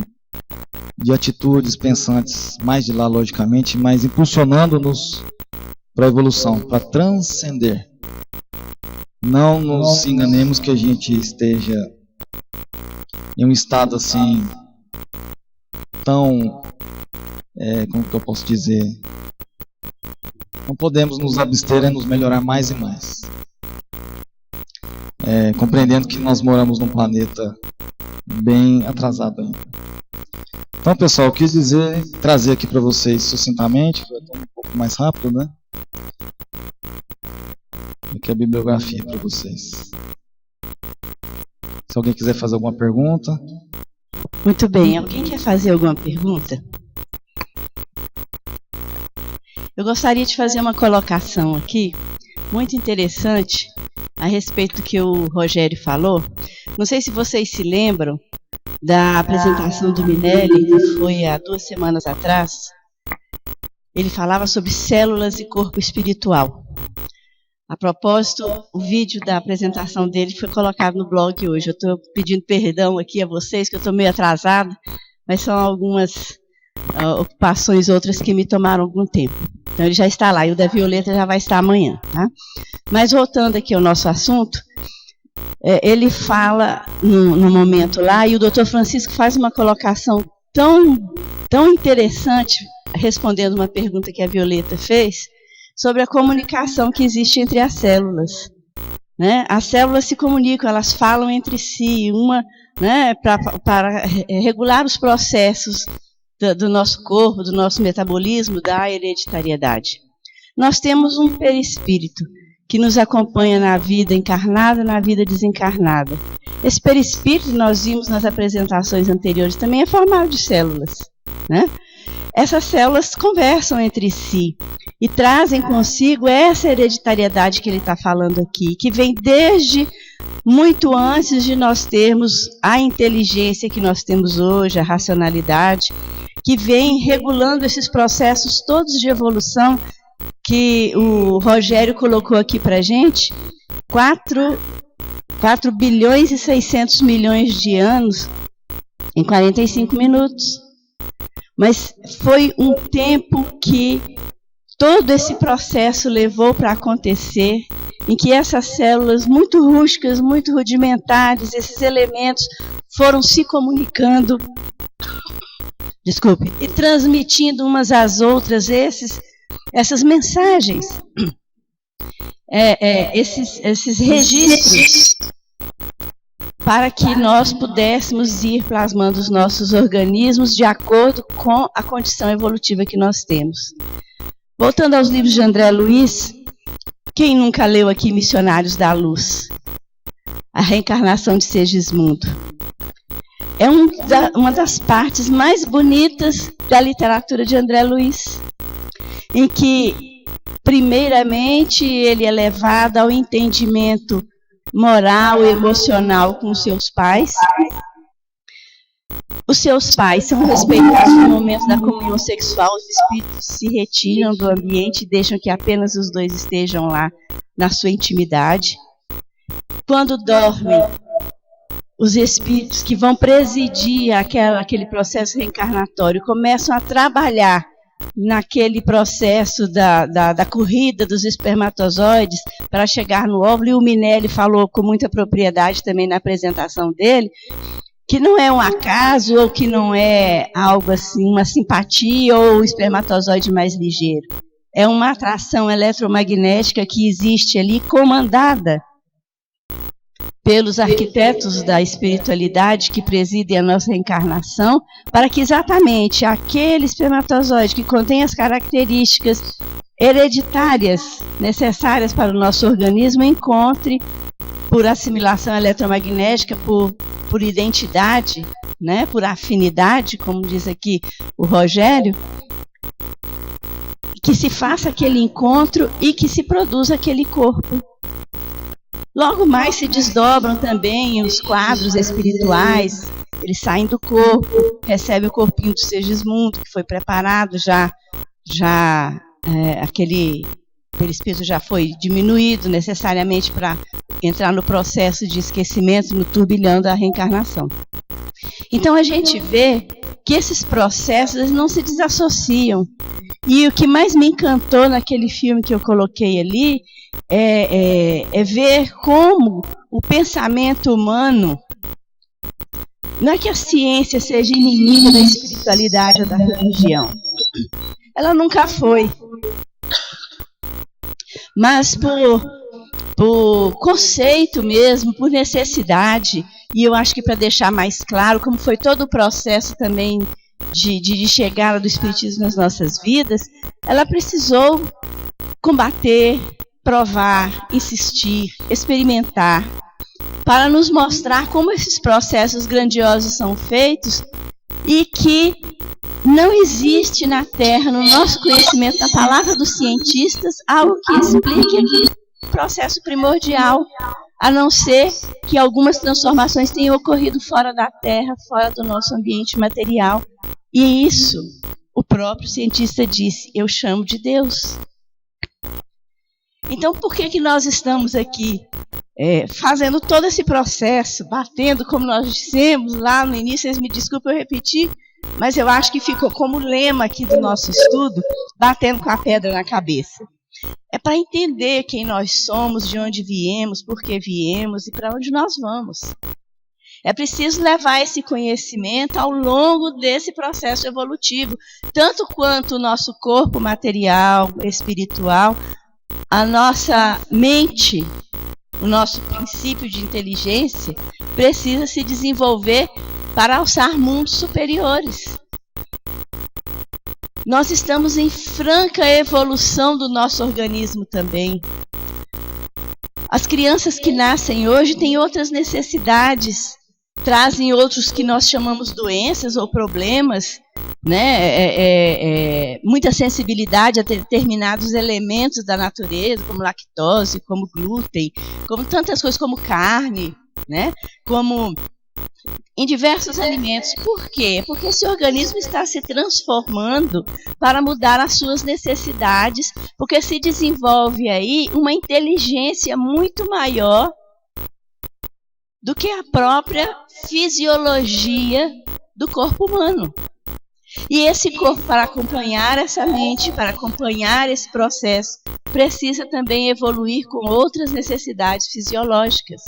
S1: de atitudes pensantes, mais de lá logicamente, mas impulsionando-nos para a evolução, para transcender. Não nos enganemos que a gente esteja em um estado assim tão, como que eu posso dizer, não podemos nos abster, nos melhorar mais e mais. Compreendendo que nós moramos num planeta bem atrasado ainda. Então, pessoal, eu quis trazer aqui para vocês sucintamente, foi um pouco mais rápido, né? Aqui é a bibliografia para vocês. Se alguém quiser fazer alguma pergunta.
S2: Muito bem, alguém quer fazer alguma pergunta? Eu gostaria de fazer uma colocação aqui, muito interessante, a respeito do que o Rogério falou. Não sei se vocês se lembram da apresentação do Minelli, que foi há 2 semanas atrás. Ele falava sobre células e corpo espiritual. A propósito, o vídeo da apresentação dele foi colocado no blog hoje. Eu estou pedindo perdão aqui a vocês, que eu estou meio atrasada, mas são algumas ocupações outras que me tomaram algum tempo. Então ele já está lá, e o da Violeta já vai estar amanhã. Tá? Mas voltando aqui ao nosso assunto, ele fala no momento lá, e o Dr. Francisco faz uma colocação tão interessante, respondendo uma pergunta que a Violeta fez, sobre a comunicação que existe entre as células. Né? As células se comunicam, elas falam entre si, uma, né, para regular os processos do nosso corpo, do nosso metabolismo, da hereditariedade. Nós temos um perispírito que nos acompanha na vida encarnada, na vida desencarnada. Esse perispírito, nós vimos nas apresentações anteriores, também é formado de células. Né? Essas células conversam entre si e trazem consigo essa hereditariedade que ele está falando aqui, que vem desde muito antes de nós termos a inteligência que nós temos hoje, a racionalidade, que vem regulando esses processos todos de evolução que o Rogério colocou aqui para a gente, 4 bilhões e 600 milhões de anos em 45 minutos. Mas foi um tempo que todo esse processo levou para acontecer, em que essas células muito rústicas, muito rudimentares, esses elementos foram se comunicando, e transmitindo umas às outras essas mensagens, esses registros, para que nós pudéssemos ir plasmando os nossos organismos de acordo com a condição evolutiva que nós temos. Voltando aos livros de André Luiz, quem nunca leu aqui Missionários da Luz? A reencarnação de Segismundo. É uma das partes mais bonitas da literatura de André Luiz, em que, primeiramente, ele é levado ao entendimento moral e emocional com os seus pais. Os seus pais são respeitados no momento da comunhão sexual, os espíritos se retiram do ambiente e deixam que apenas os dois estejam lá na sua intimidade. Quando dormem, os espíritos que vão presidir aquele processo reencarnatório começam a trabalhar naquele processo da corrida dos espermatozoides para chegar no óvulo, e o Minelli falou com muita propriedade também na apresentação dele, que não é um acaso ou que não é algo assim, uma simpatia ou o espermatozoide mais ligeiro. É uma atração eletromagnética que existe ali, comandada pelos arquitetos da espiritualidade que presidem a nossa reencarnação, para que exatamente aquele espermatozoide que contém as características hereditárias necessárias para o nosso organismo encontre, por assimilação eletromagnética, por identidade, né, por afinidade, como diz aqui o Rogério, que se faça aquele encontro e que se produza aquele corpo. Logo mais se desdobram também os quadros espirituais, eles saem do corpo, recebem o corpinho do Segismundo, que foi preparado aquele perispírito já foi diminuído necessariamente para entrar no processo de esquecimento, no turbilhão da reencarnação. Então a gente vê que esses processos eles não se desassociam. E o que mais me encantou naquele filme que eu coloquei ali é ver como o pensamento humano, não é que a ciência seja inimiga da espiritualidade ou da religião, ela nunca foi, mas por conceito mesmo, por necessidade, e eu acho que para deixar mais claro como foi todo o processo também de chegada do espiritismo nas nossas vidas, ela precisou combater, provar, insistir, experimentar, para nos mostrar como esses processos grandiosos são feitos e que não existe na Terra, no nosso conhecimento, na palavra dos cientistas, algo que explique o processo primordial, a não ser que algumas transformações tenham ocorrido fora da Terra, fora do nosso ambiente material. E isso, o próprio cientista disse, eu chamo de Deus. Então, por que nós estamos aqui fazendo todo esse processo, batendo, como nós dissemos lá no início, vocês me desculpem eu repetir, mas eu acho que ficou como lema aqui do nosso estudo, batendo com a pedra na cabeça. É para entender quem nós somos, de onde viemos, por que viemos e para onde nós vamos. É preciso levar esse conhecimento ao longo desse processo evolutivo, tanto quanto o nosso corpo material, espiritual, a nossa mente, o nosso princípio de inteligência, precisa se desenvolver para alçar mundos superiores. Nós estamos em franca evolução do nosso organismo também. As crianças que nascem hoje têm outras necessidades, trazem outros que nós chamamos doenças ou problemas, né? Muita sensibilidade a determinados elementos da natureza, como lactose, como glúten, como tantas coisas, como carne, né? Como em diversos alimentos. Por quê? Porque esse organismo está se transformando para mudar as suas necessidades, porque se desenvolve aí uma inteligência muito maior do que a própria fisiologia do corpo humano. E esse corpo, para acompanhar essa mente, para acompanhar esse processo, precisa também evoluir com outras necessidades fisiológicas.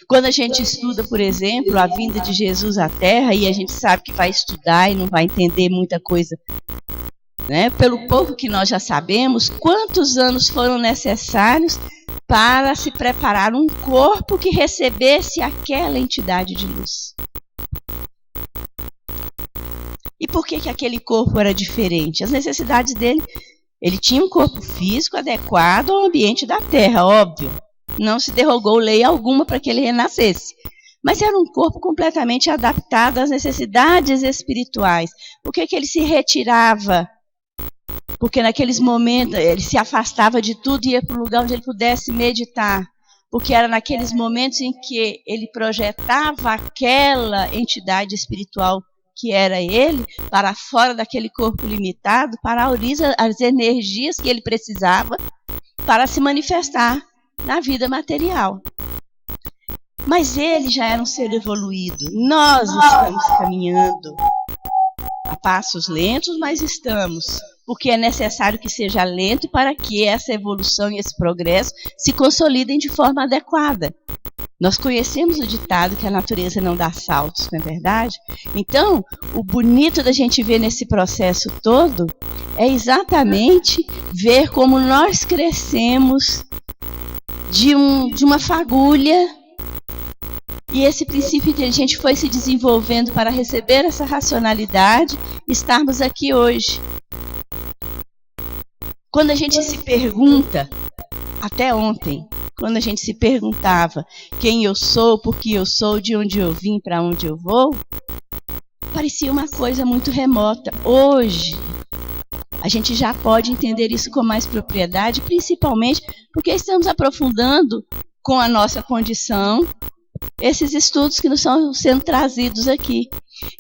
S2: Quando a gente estuda, por exemplo, a vinda de Jesus à Terra, e a gente sabe que vai estudar e não vai entender muita coisa, né? Pelo pouco que nós já sabemos, quantos anos foram necessários para se preparar um corpo que recebesse aquela entidade de luz. E por que aquele corpo era diferente? As necessidades dele, ele tinha um corpo físico adequado ao ambiente da Terra, óbvio. Não se derrogou lei alguma para que ele renascesse. Mas era um corpo completamente adaptado às necessidades espirituais. Por que ele se retirava? Porque naqueles momentos ele se afastava de tudo e ia para um lugar onde ele pudesse meditar. Porque era naqueles momentos em que ele projetava aquela entidade espiritual que era ele, para fora daquele corpo limitado, para aurizar as energias que ele precisava para se manifestar na vida material. Mas ele já era um ser evoluído. Nós estamos caminhando a passos lentos, mas estamos. Porque é necessário que seja lento para que essa evolução e esse progresso se consolidem de forma adequada. Nós conhecemos o ditado que a natureza não dá saltos, não é verdade? Então, o bonito da gente ver nesse processo todo é exatamente ver como nós crescemos de uma fagulha e esse princípio inteligente foi se desenvolvendo para receber essa racionalidade e estarmos aqui hoje. Quando a gente se pergunta, até ontem, quando a gente se perguntava quem eu sou, por que eu sou, de onde eu vim, para onde eu vou, parecia uma coisa muito remota. Hoje, a gente já pode entender isso com mais propriedade, principalmente porque estamos aprofundando com a nossa condição esses estudos que nos estão sendo trazidos aqui.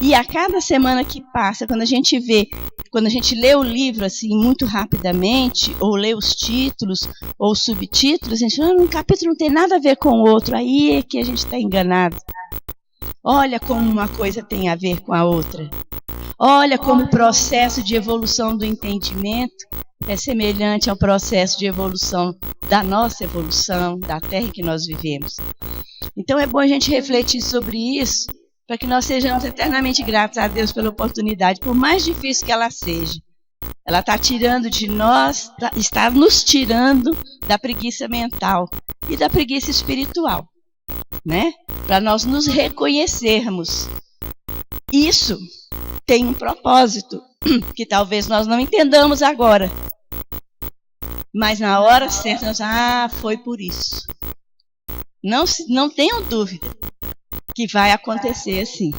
S2: E a cada semana que passa, quando a gente lê o livro assim muito rapidamente, ou lê os títulos ou subtítulos, a gente fala, um capítulo não tem nada a ver com o outro, aí é que a gente está enganado. Olha como uma coisa tem a ver com a outra. Olha como o processo de evolução do entendimento é semelhante ao processo de evolução da nossa evolução, da Terra em que nós vivemos. Então é bom a gente refletir sobre isso, para que nós sejamos eternamente gratos a Deus pela oportunidade, por mais difícil que ela seja. Ela está tirando de nós, está nos tirando da preguiça mental e da preguiça espiritual, né? Para nós nos reconhecermos. Isso tem um propósito, que talvez nós não entendamos agora. Mas na hora certa, nós foi por isso. Não tenham dúvida que vai acontecer assim.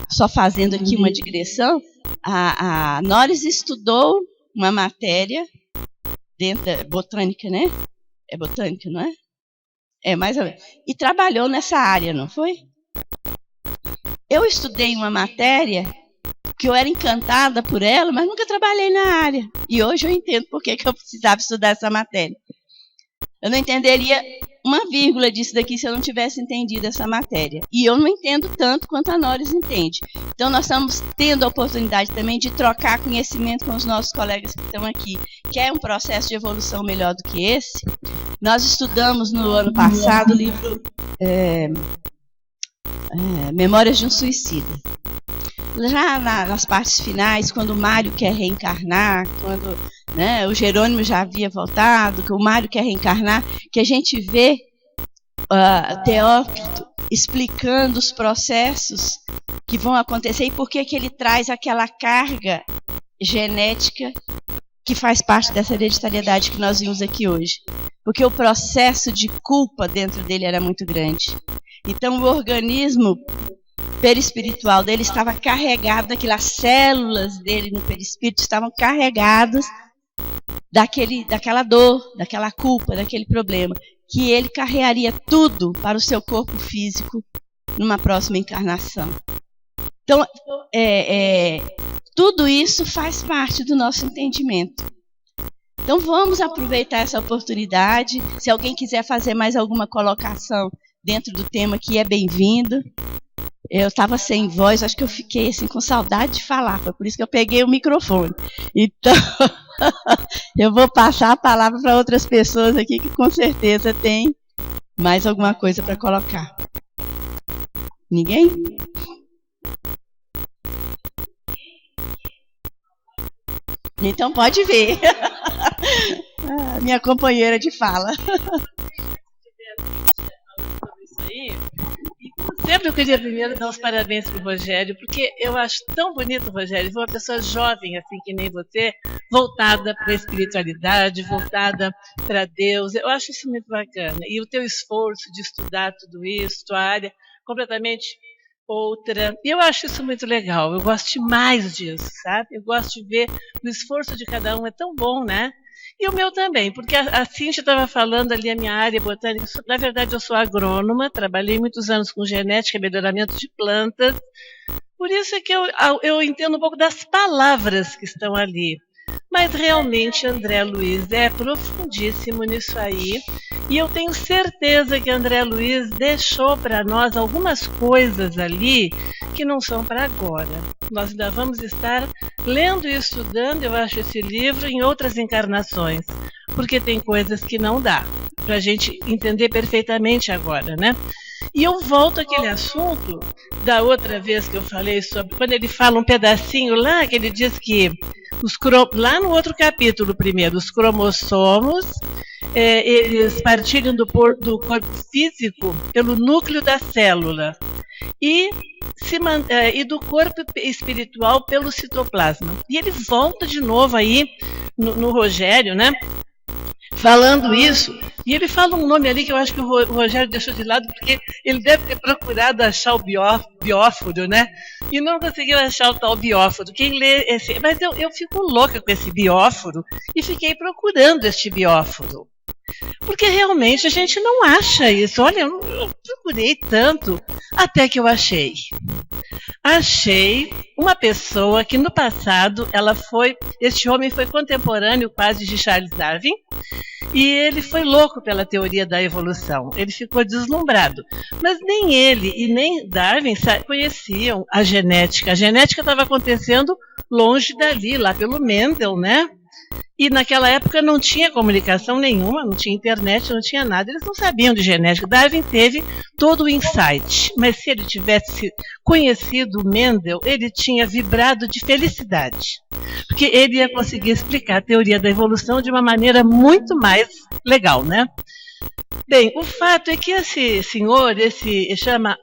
S2: Só fazendo aqui uma digressão, a Norris estudou uma matéria dentro da botânica, né? É botânica, não é? É mais ou menos. E trabalhou nessa área, não foi? Eu estudei uma matéria que eu era encantada por ela, mas nunca trabalhei na área. E hoje eu entendo por que eu precisava estudar essa matéria. Eu não entenderia uma vírgula disso daqui se eu não tivesse entendido essa matéria. E eu não entendo tanto quanto a Noris entende. Então, nós estamos tendo a oportunidade também de trocar conhecimento com os nossos colegas que estão aqui. Quer um processo de evolução melhor do que esse? Nós estudamos no ano passado o livro Memórias de um Suicida. Já nas partes finais, quando o Mário quer reencarnar, quando o Jerônimo já havia voltado, que o Mário quer reencarnar, que a gente vê Teócrito explicando os processos que vão acontecer e por que ele traz aquela carga genética que faz parte dessa hereditariedade que nós vimos aqui hoje. Porque o processo de culpa dentro dele era muito grande. Então, o organismo perispiritual dele estava carregado daquilo, as células dele no perispírito estavam carregadas daquela dor, daquela culpa, daquele problema, que ele carregaria tudo para o seu corpo físico numa próxima encarnação. Então, tudo isso faz parte do nosso entendimento. Então, vamos aproveitar essa oportunidade. Se alguém quiser fazer mais alguma colocação dentro do tema aqui, é bem-vindo. Eu estava sem voz, acho que eu fiquei assim, com saudade de falar, foi por isso que eu peguei o microfone. Então, eu vou passar a palavra para outras pessoas aqui que com certeza tem mais alguma coisa para colocar. Ninguém? Então pode ver. Minha companheira de fala.
S3: Sempre eu queria primeiro dar os parabéns para o Rogério, porque eu acho tão bonito, Rogério, ver uma pessoa jovem, assim que nem você, voltada para a espiritualidade, voltada para Deus. Eu acho isso muito bacana. E o teu esforço de estudar tudo isso, tua área completamente outra. E eu acho isso muito legal. Eu gosto demais disso, sabe? Eu gosto de ver o esforço de cada um, é tão bom, né? E o meu também, porque a Cíntia estava falando ali a minha área botânica. Na verdade, eu sou agrônoma, trabalhei muitos anos com genética e melhoramento de plantas. Por isso é que eu entendo um pouco das palavras que estão ali. Mas realmente André Luiz é profundíssimo nisso aí. E eu tenho certeza que André Luiz deixou para nós algumas coisas ali que não são para agora. Nós ainda vamos estar lendo e estudando, eu acho, esse livro em outras encarnações. Porque tem coisas que não dá para a gente entender perfeitamente agora, né? E eu volto àquele assunto da outra vez que eu falei sobre, quando ele fala um pedacinho lá, que ele diz que lá no outro capítulo primeiro, os cromossomos, eles partilham do corpo físico pelo núcleo da célula e do corpo espiritual pelo citoplasma. E ele volta de novo aí no Rogério, né? Falando isso, e ele fala um nome ali que eu acho que o Rogério deixou de lado, porque ele deve ter procurado achar o bióforo, né? E não conseguiu achar o tal bióforo. Quem lê mas eu fico louca com esse bióforo e fiquei procurando este bióforo. Porque realmente a gente não acha isso. Olha, eu procurei tanto até que eu achei. Achei uma pessoa que no passado este homem foi contemporâneo quase de Charles Darwin e ele foi louco pela teoria da evolução. Ele ficou deslumbrado. Mas nem ele e nem Darwin conheciam a genética. A genética estava acontecendo longe dali, lá pelo Mendel, né? E naquela época não tinha comunicação nenhuma, não tinha internet, não tinha nada. Eles não sabiam de genética. Darwin teve todo o insight. Mas se ele tivesse conhecido Mendel, ele tinha vibrado de felicidade. Porque ele ia conseguir explicar a teoria da evolução de uma maneira muito mais legal, né? Bem, o fato é que esse senhor, chama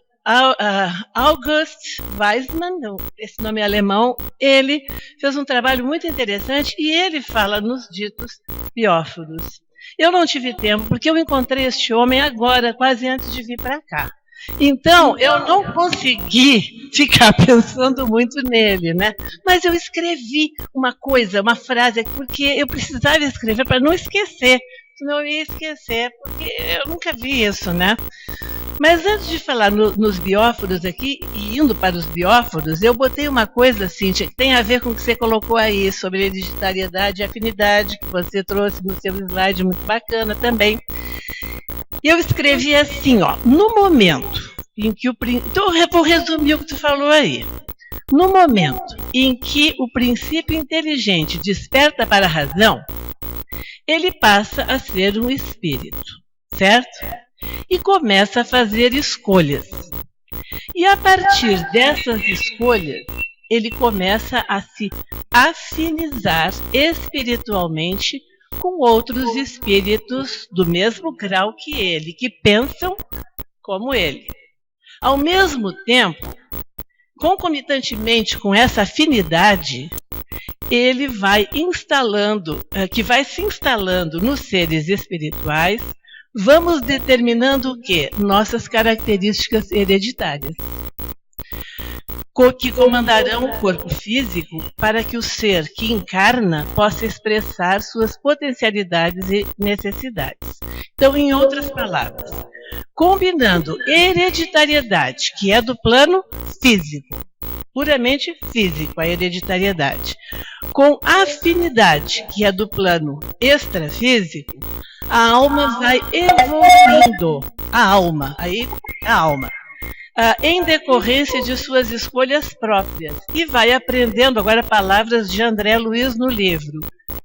S3: August Weismann, esse nome é alemão, ele fez um trabalho muito interessante e ele fala nos ditos bióforos. Eu não tive tempo, porque eu encontrei este homem agora, quase antes de vir para cá. Então, eu não consegui ficar pensando muito nele, né? Mas eu escrevi uma frase, porque eu precisava escrever para não esquecer. Senão eu ia esquecer, porque eu nunca vi isso, né? Mas antes de falar nos bióforos aqui, e indo para os bióforos, eu botei uma coisa, Cíntia, que tem a ver com o que você colocou aí, sobre hereditariedade e afinidade, que você trouxe no seu slide, muito bacana também. Eu escrevi assim, ó, no momento em que então eu vou resumir o que tu falou aí. No momento em que o princípio inteligente desperta para a razão, ele passa a ser um espírito, certo? E começa a fazer escolhas. E a partir dessas escolhas, ele começa a se afinizar espiritualmente com outros espíritos do mesmo grau que ele, que pensam como ele. Ao mesmo tempo, concomitantemente com essa afinidade, ele vai se instalando nos seres espirituais, vamos determinando o quê? Nossas características hereditárias, que comandarão o corpo físico para que o ser que encarna possa expressar suas potencialidades e necessidades. Então, em outras palavras, combinando hereditariedade, que é do plano físico, puramente físico, a hereditariedade, com afinidade, que é do plano extrafísico, a alma vai evoluindo. A alma, em decorrência de suas escolhas próprias, e vai aprendendo, agora palavras de André Luiz no livro,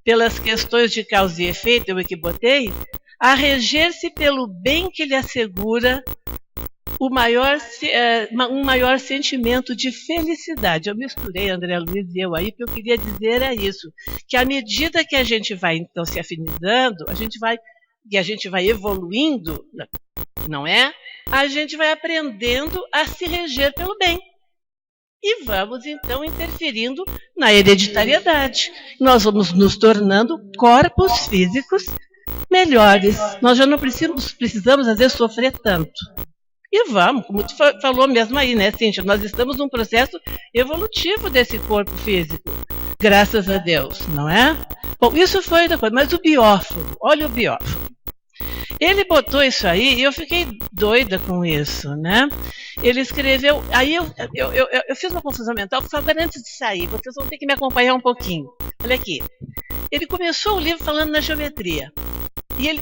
S3: pelas questões de causa e efeito, eu aqui botei, a reger-se pelo bem que lhe assegura um maior sentimento de felicidade. Eu misturei André Luiz e eu aí, porque eu queria dizer isso, que à medida que a gente vai então se afinizando, a gente vai evoluindo, não é? A gente vai aprendendo a se reger pelo bem. E vamos então interferindo na hereditariedade. Nós vamos nos tornando corpos físicos melhores. Nós já não precisamos às vezes sofrer tanto. E vamos, como tu falou mesmo aí, né, Cíntia? Nós estamos num processo evolutivo desse corpo físico. Graças a Deus, não é? Bom, isso foi depois, mas o bióforo, olha o bióforo. Ele botou isso aí e eu fiquei doida com isso, né? Ele escreveu, aí eu fiz uma confusão mental, só que antes de sair, vocês vão ter que me acompanhar um pouquinho. Olha aqui, ele começou o livro falando na geometria, e ele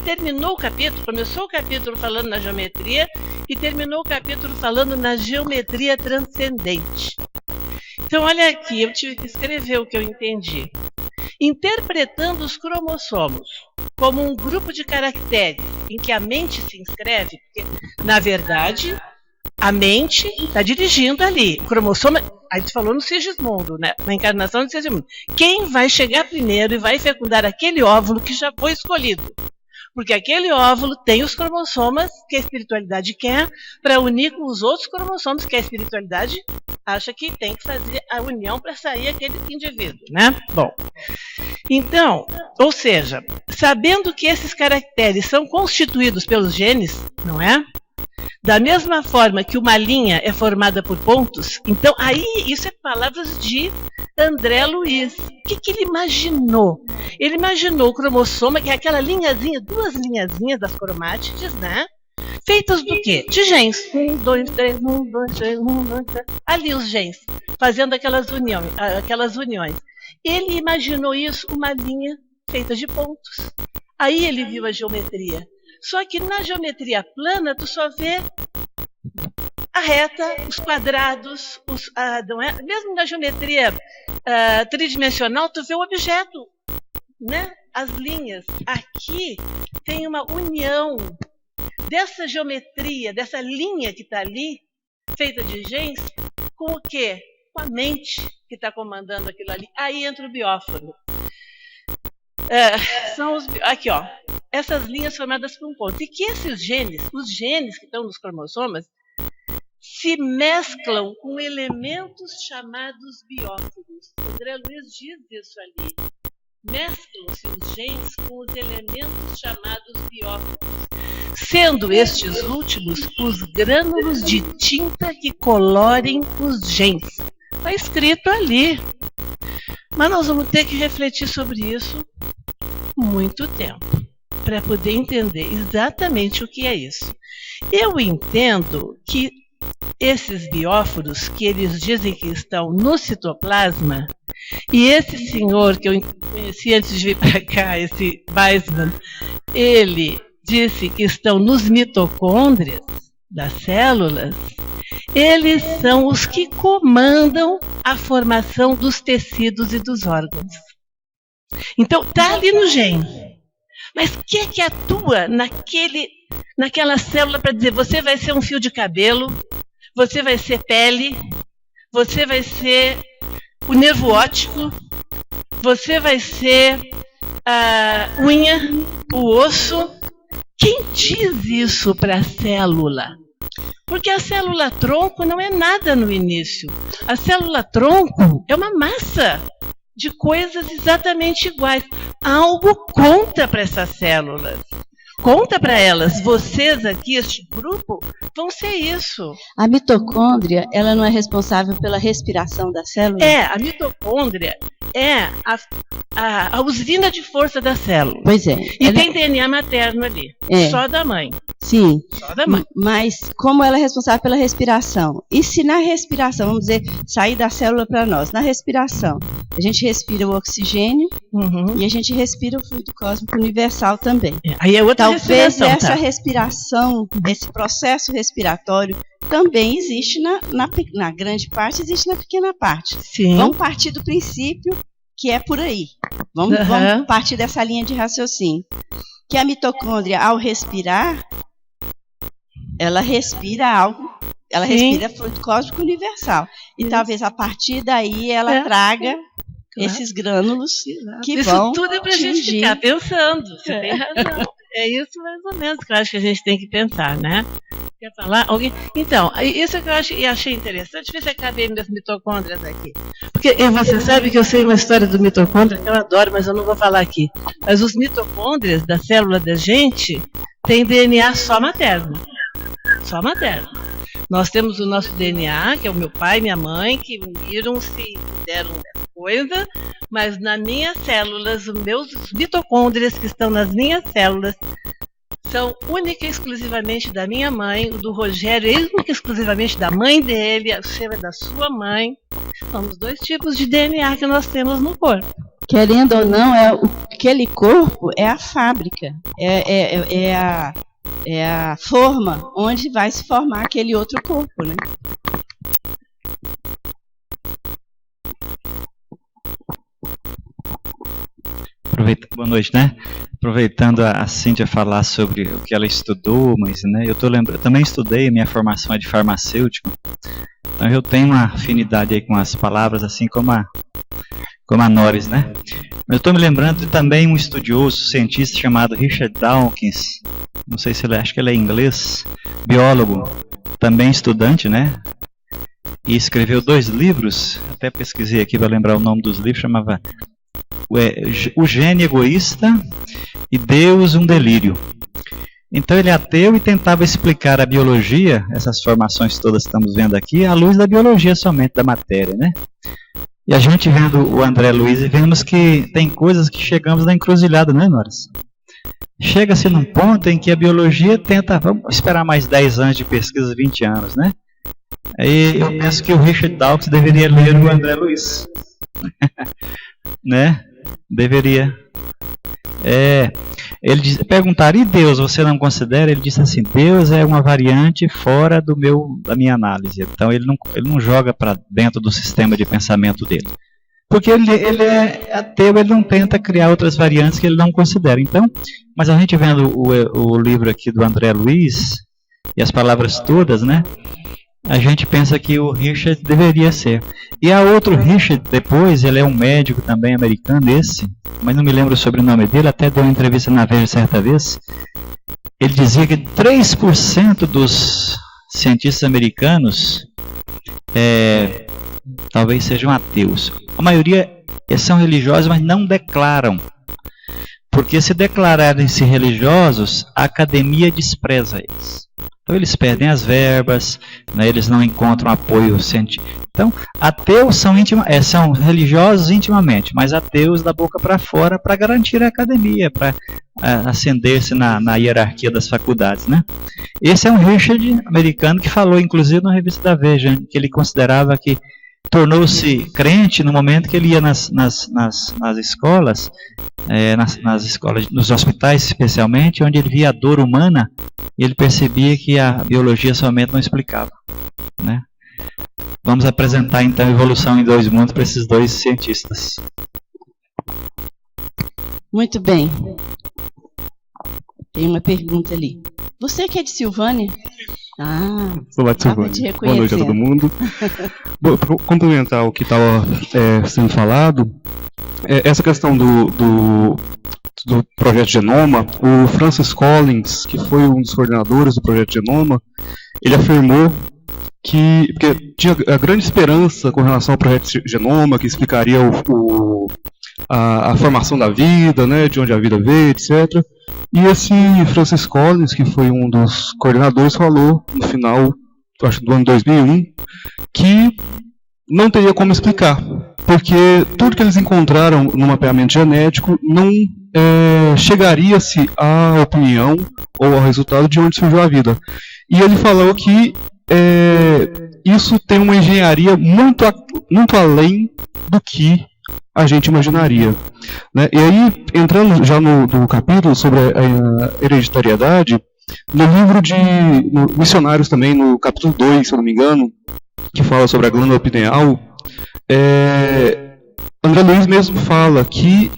S3: começou o capítulo falando na geometria, e terminou o capítulo falando na geometria transcendente. Então olha aqui, eu tive que escrever o que eu entendi. Interpretando os cromossomos como um grupo de caracteres em que a mente se inscreve, porque, na verdade, a mente está dirigindo ali. O cromossomo, a gente falou no Sigismundo, né? Na encarnação do Sigismundo. Quem vai chegar primeiro e vai fecundar aquele óvulo que já foi escolhido? Porque aquele óvulo tem os cromossomas que a espiritualidade quer para unir com os outros cromossomos que a espiritualidade acha que tem que fazer a união para sair aquele indivíduo, né? Bom, então, ou seja, sabendo que esses caracteres são constituídos pelos genes, não é? Da mesma forma que uma linha é formada por pontos, então aí isso é palavras de André Luiz. O que ele imaginou? Ele imaginou o cromossoma, que é aquela linhazinha, duas linhazinhas das cromátides, né? Feitas do quê? De genes. 1, 2, 3, 1, 2, 3, 1, 2, 3. Ali os genes, fazendo aquelas uniões. Ele imaginou isso, uma linha feita de pontos. Aí ele viu a geometria. Só que na geometria plana, tu só vê a reta, os quadrados, não é? Mesmo na geometria tridimensional, tu vê o objeto, né? As linhas. Aqui tem uma união dessa geometria, dessa linha que está ali, feita de genes, com o quê? Com a mente que está comandando aquilo ali. Aí entra o bióforo. Aqui, ó, essas linhas formadas por um ponto. E que esses genes, os genes que estão nos cromossomas, se mesclam com elementos chamados bióforos. André Luiz diz isso ali. Mesclam-se os genes com os elementos chamados bióforos, sendo estes últimos os grânulos de tinta que colorem os genes. Está escrito ali. Mas nós vamos ter que refletir sobre isso muito tempo, para poder entender exatamente o que é isso. Eu entendo que esses bióforos, que eles dizem que estão no citoplasma, e esse senhor que eu conheci antes de vir para cá, esse Weissman, ele disse que estão nos mitocôndrias das células, eles são os que comandam a formação dos tecidos e dos órgãos. Então, está ali no gene. Mas o que atua naquela célula para dizer, você vai ser um fio de cabelo, você vai ser pele, você vai ser o nervo óptico, você vai ser a unha, o osso. Quem diz isso para a célula? Porque a célula-tronco não é nada no início. A célula-tronco é uma massa de coisas exatamente iguais. Algo conta para essas células. Conta para elas, vocês aqui, este grupo, vão ser isso.
S2: A mitocôndria, ela não é responsável pela respiração da célula?
S3: A mitocôndria é a usina de força da célula.
S2: Pois é.
S3: E tem DNA materno ali, só da mãe.
S2: Sim.
S3: Só da mãe.
S2: Mas como ela é responsável pela respiração? E se na respiração, vamos dizer, sair da célula para nós, na respiração, a gente respira o oxigênio e a gente respira o fluido cósmico universal também.
S3: Aí é outra
S2: Talvez
S3: respiração,
S2: essa respiração, esse processo respiratório também existe na grande parte, existe na pequena parte.
S3: Sim.
S2: Vamos partir do princípio que é por aí. Vamos partir dessa linha de raciocínio. Que a mitocôndria, ao respirar, ela respira algo, ela respira fluido cósmico universal. E talvez a partir daí ela traga esses grânulos que vão
S3: Isso tudo é para a gente ficar pensando. Você tem razão. É isso mais ou menos que eu acho que a gente tem que pensar, né? Quer falar? Alguém? Então, isso que eu achei interessante. Ver se acabei minhas mitocôndrias aqui. Porque você sabe que eu sei uma história do mitocôndria que eu adoro, mas eu não vou falar aqui. Mas os mitocôndrias da célula da gente têm DNA só materno. Só materno. Nós temos o nosso DNA, que é o meu pai e minha mãe, que uniram-se e deram coisa, mas nas minhas células, os mitocôndrias que estão nas minhas células são única e exclusivamente da minha mãe, o do Rogério é única e exclusivamente da mãe dele, a sua é da sua mãe. São os dois tipos de DNA que nós temos no corpo.
S2: Querendo ou não, aquele corpo é a fábrica, é a forma onde vai se formar aquele outro corpo, né?
S1: Boa noite, né? Aproveitando a Cíntia falar sobre o que ela estudou, mas eu também estudei, minha formação é de farmacêutico, então eu tenho uma afinidade aí com as palavras, assim como a Norris, né? Mas eu estou me lembrando de também um estudioso, cientista chamado Richard Dawkins, não sei se acho que ele é inglês, biólogo, também estudante, né? E escreveu 2 livros, até pesquisei aqui para lembrar o nome dos livros, chamava O Gene Egoísta e Deus, um Delírio. Então ele é ateu e tentava explicar a biologia, essas formações todas que estamos vendo aqui, à luz da biologia somente, da matéria, né? E a gente vendo o André Luiz e vemos que tem coisas que chegamos na encruzilhada, né, Norris? Chega-se num ponto em que a biologia tenta, vamos esperar mais 10 anos de pesquisa, 20 anos, né? Aí eu penso que o Richard Dawkins deveria ler o André Luiz. Né? Deveria. Ele perguntaram, e Deus, você não considera? Ele disse assim, Deus é uma variante fora da minha análise. Então ele não joga para dentro do sistema de pensamento dele. Porque ele é ateu, ele não tenta criar outras variantes que ele não considera. Então, mas a gente vendo o livro aqui do André Luiz, e as palavras todas, né? A gente pensa que o Richard deveria ser. E há outro Richard depois, ele é um médico também americano, mas não me lembro o sobrenome dele, até deu uma entrevista na Veja certa vez. Ele dizia que 3% dos cientistas americanos talvez sejam ateus. A maioria são religiosos, mas não declaram. Porque se declararem-se religiosos, a academia despreza eles. Então eles perdem as verbas, né, eles não encontram apoio científico. Então, ateus são religiosos intimamente, mas ateus da boca para fora para garantir a academia, para ascender-se na hierarquia das faculdades, né? Esse é um Richard americano que falou, inclusive, na revista da Veja, que ele considerava que
S4: tornou-se crente no momento que ele ia nas escolas, nas escolas, nos hospitais especialmente, onde ele via a dor humana, e ele percebia que a biologia somente não explicava, né? Vamos apresentar então a evolução em 2 mundos para esses 2 cientistas.
S2: Muito bem. Tem uma pergunta ali. Você que é de Silvânia?
S5: Sou lá de Silvânia. Boa noite a todo mundo. Para complementar o que estava sendo falado, essa questão do projeto Genoma, o Francis Collins, que foi um dos coordenadores do projeto Genoma, ele afirmou porque tinha a grande esperança com relação ao projeto Genoma, que explicaria a formação da vida, né, de onde a vida veio, etc. E esse Francis Collins, que foi um dos coordenadores, falou no final, acho do ano 2001, que não teria como explicar, porque tudo que eles encontraram no mapeamento genético não chegaria-se à opinião ou ao resultado de onde surgiu a vida. E ele falou que isso tem uma engenharia muito além do que a gente imaginaria, né? E aí, entrando já no capítulo sobre a hereditariedade, no livro de Missionários também, no capítulo 2, se eu não me engano, que fala sobre a glândula pineal, André Luiz mesmo fala que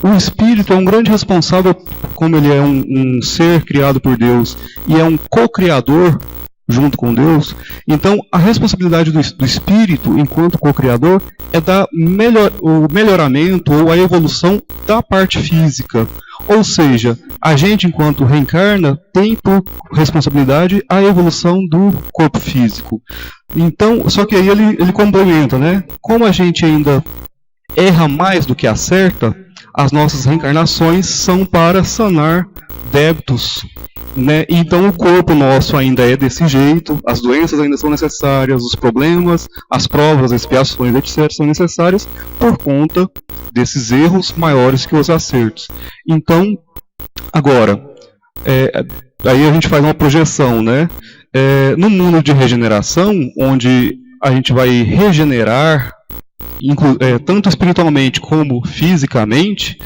S5: o espírito é um grande responsável, como ele é um ser criado por Deus e é um co-criador junto com Deus. Então a responsabilidade do espírito enquanto co-criador é dar o melhoramento ou a evolução da parte física, ou seja, a gente enquanto reencarna tem por responsabilidade a evolução do corpo físico. Então, só que aí ele complementa, né? Como a gente ainda erra mais do que acerta, as nossas reencarnações são para sanar débitos, né? Então o corpo nosso ainda é desse jeito, as doenças ainda são necessárias, os problemas, as provas, as expiações, etc. são necessárias por conta desses erros maiores que os acertos. Então, agora, aí a gente faz uma projeção, né? No mundo de regeneração, onde a gente vai regenerar tanto espiritualmente como fisicamente,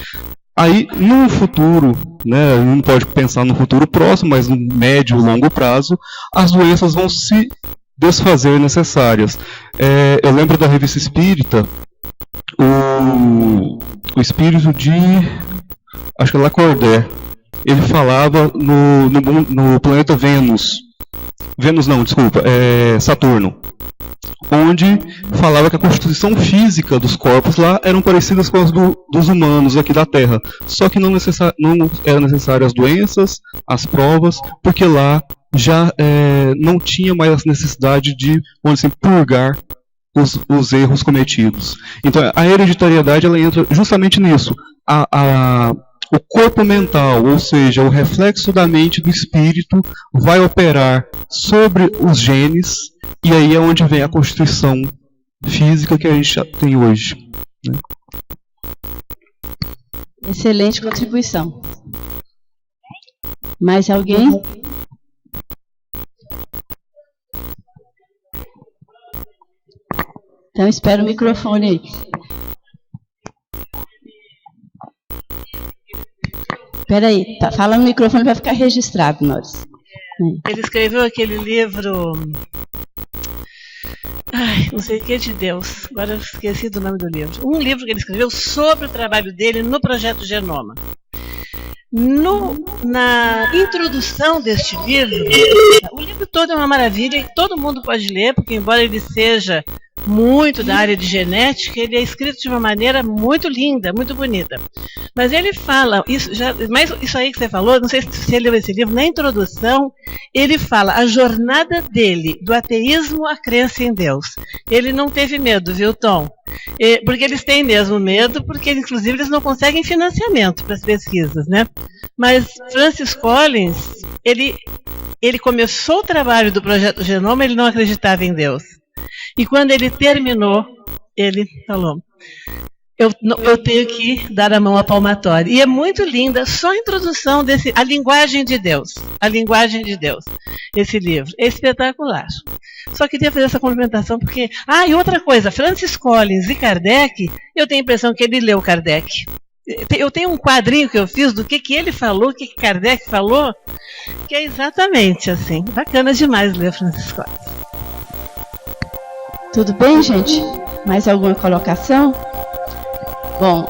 S5: aí no futuro, né, não pode pensar no futuro próximo, mas no médio e longo prazo, as doenças vão se desfazer necessárias. Eu lembro da Revista Espírita, o espírito de, acho que é Lacordaire, ele falava no planeta Saturno, onde falava que a constituição física dos corpos lá eram parecidas com as dos humanos aqui da Terra, só que não eram necessárias as doenças, as provas, porque lá já não tinha mais a necessidade de, vamos dizer, purgar os erros cometidos. Então a hereditariedade ela entra justamente nisso. O corpo mental, ou seja, o reflexo da mente do espírito, vai operar sobre os genes, e aí é onde vem a constituição física que a gente já tem hoje, né?
S2: Excelente contribuição. Mais alguém? Então espera o microfone aí. Espera aí, tá falando no microfone para ficar registrado, Norris.
S3: Ele escreveu aquele livro... não sei o que de Deus. Agora eu esqueci do nome do livro. Um livro que ele escreveu sobre o trabalho dele no projeto Genoma. Na introdução deste livro, o livro todo é uma maravilha e todo mundo pode ler, porque embora ele seja muito da área de genética, ele é escrito de uma maneira muito linda, muito bonita. Mas ele fala, mas isso aí que você falou, não sei se você leu esse livro, na introdução, ele fala a jornada dele, do ateísmo à crença em Deus. Ele não teve medo, viu, Tom? Porque eles têm mesmo medo, porque inclusive eles não conseguem financiamento para as pesquisas, né? Mas Francis Collins, ele começou o trabalho do projeto Genoma, ele não acreditava em Deus. E quando ele terminou, ele falou: eu tenho que dar a mão à palmatória. E é muito linda, só a introdução A Linguagem de Deus. A Linguagem de Deus. Esse livro. É espetacular. Só queria fazer essa complementação porque... e outra coisa, Francis Collins e Kardec, eu tenho a impressão que ele leu Kardec. Eu tenho um quadrinho que eu fiz do que ele falou, o que Kardec falou, que é exatamente assim. Bacana demais ler Francis Collins.
S2: Tudo bem, gente? Mais alguma colocação? Bom,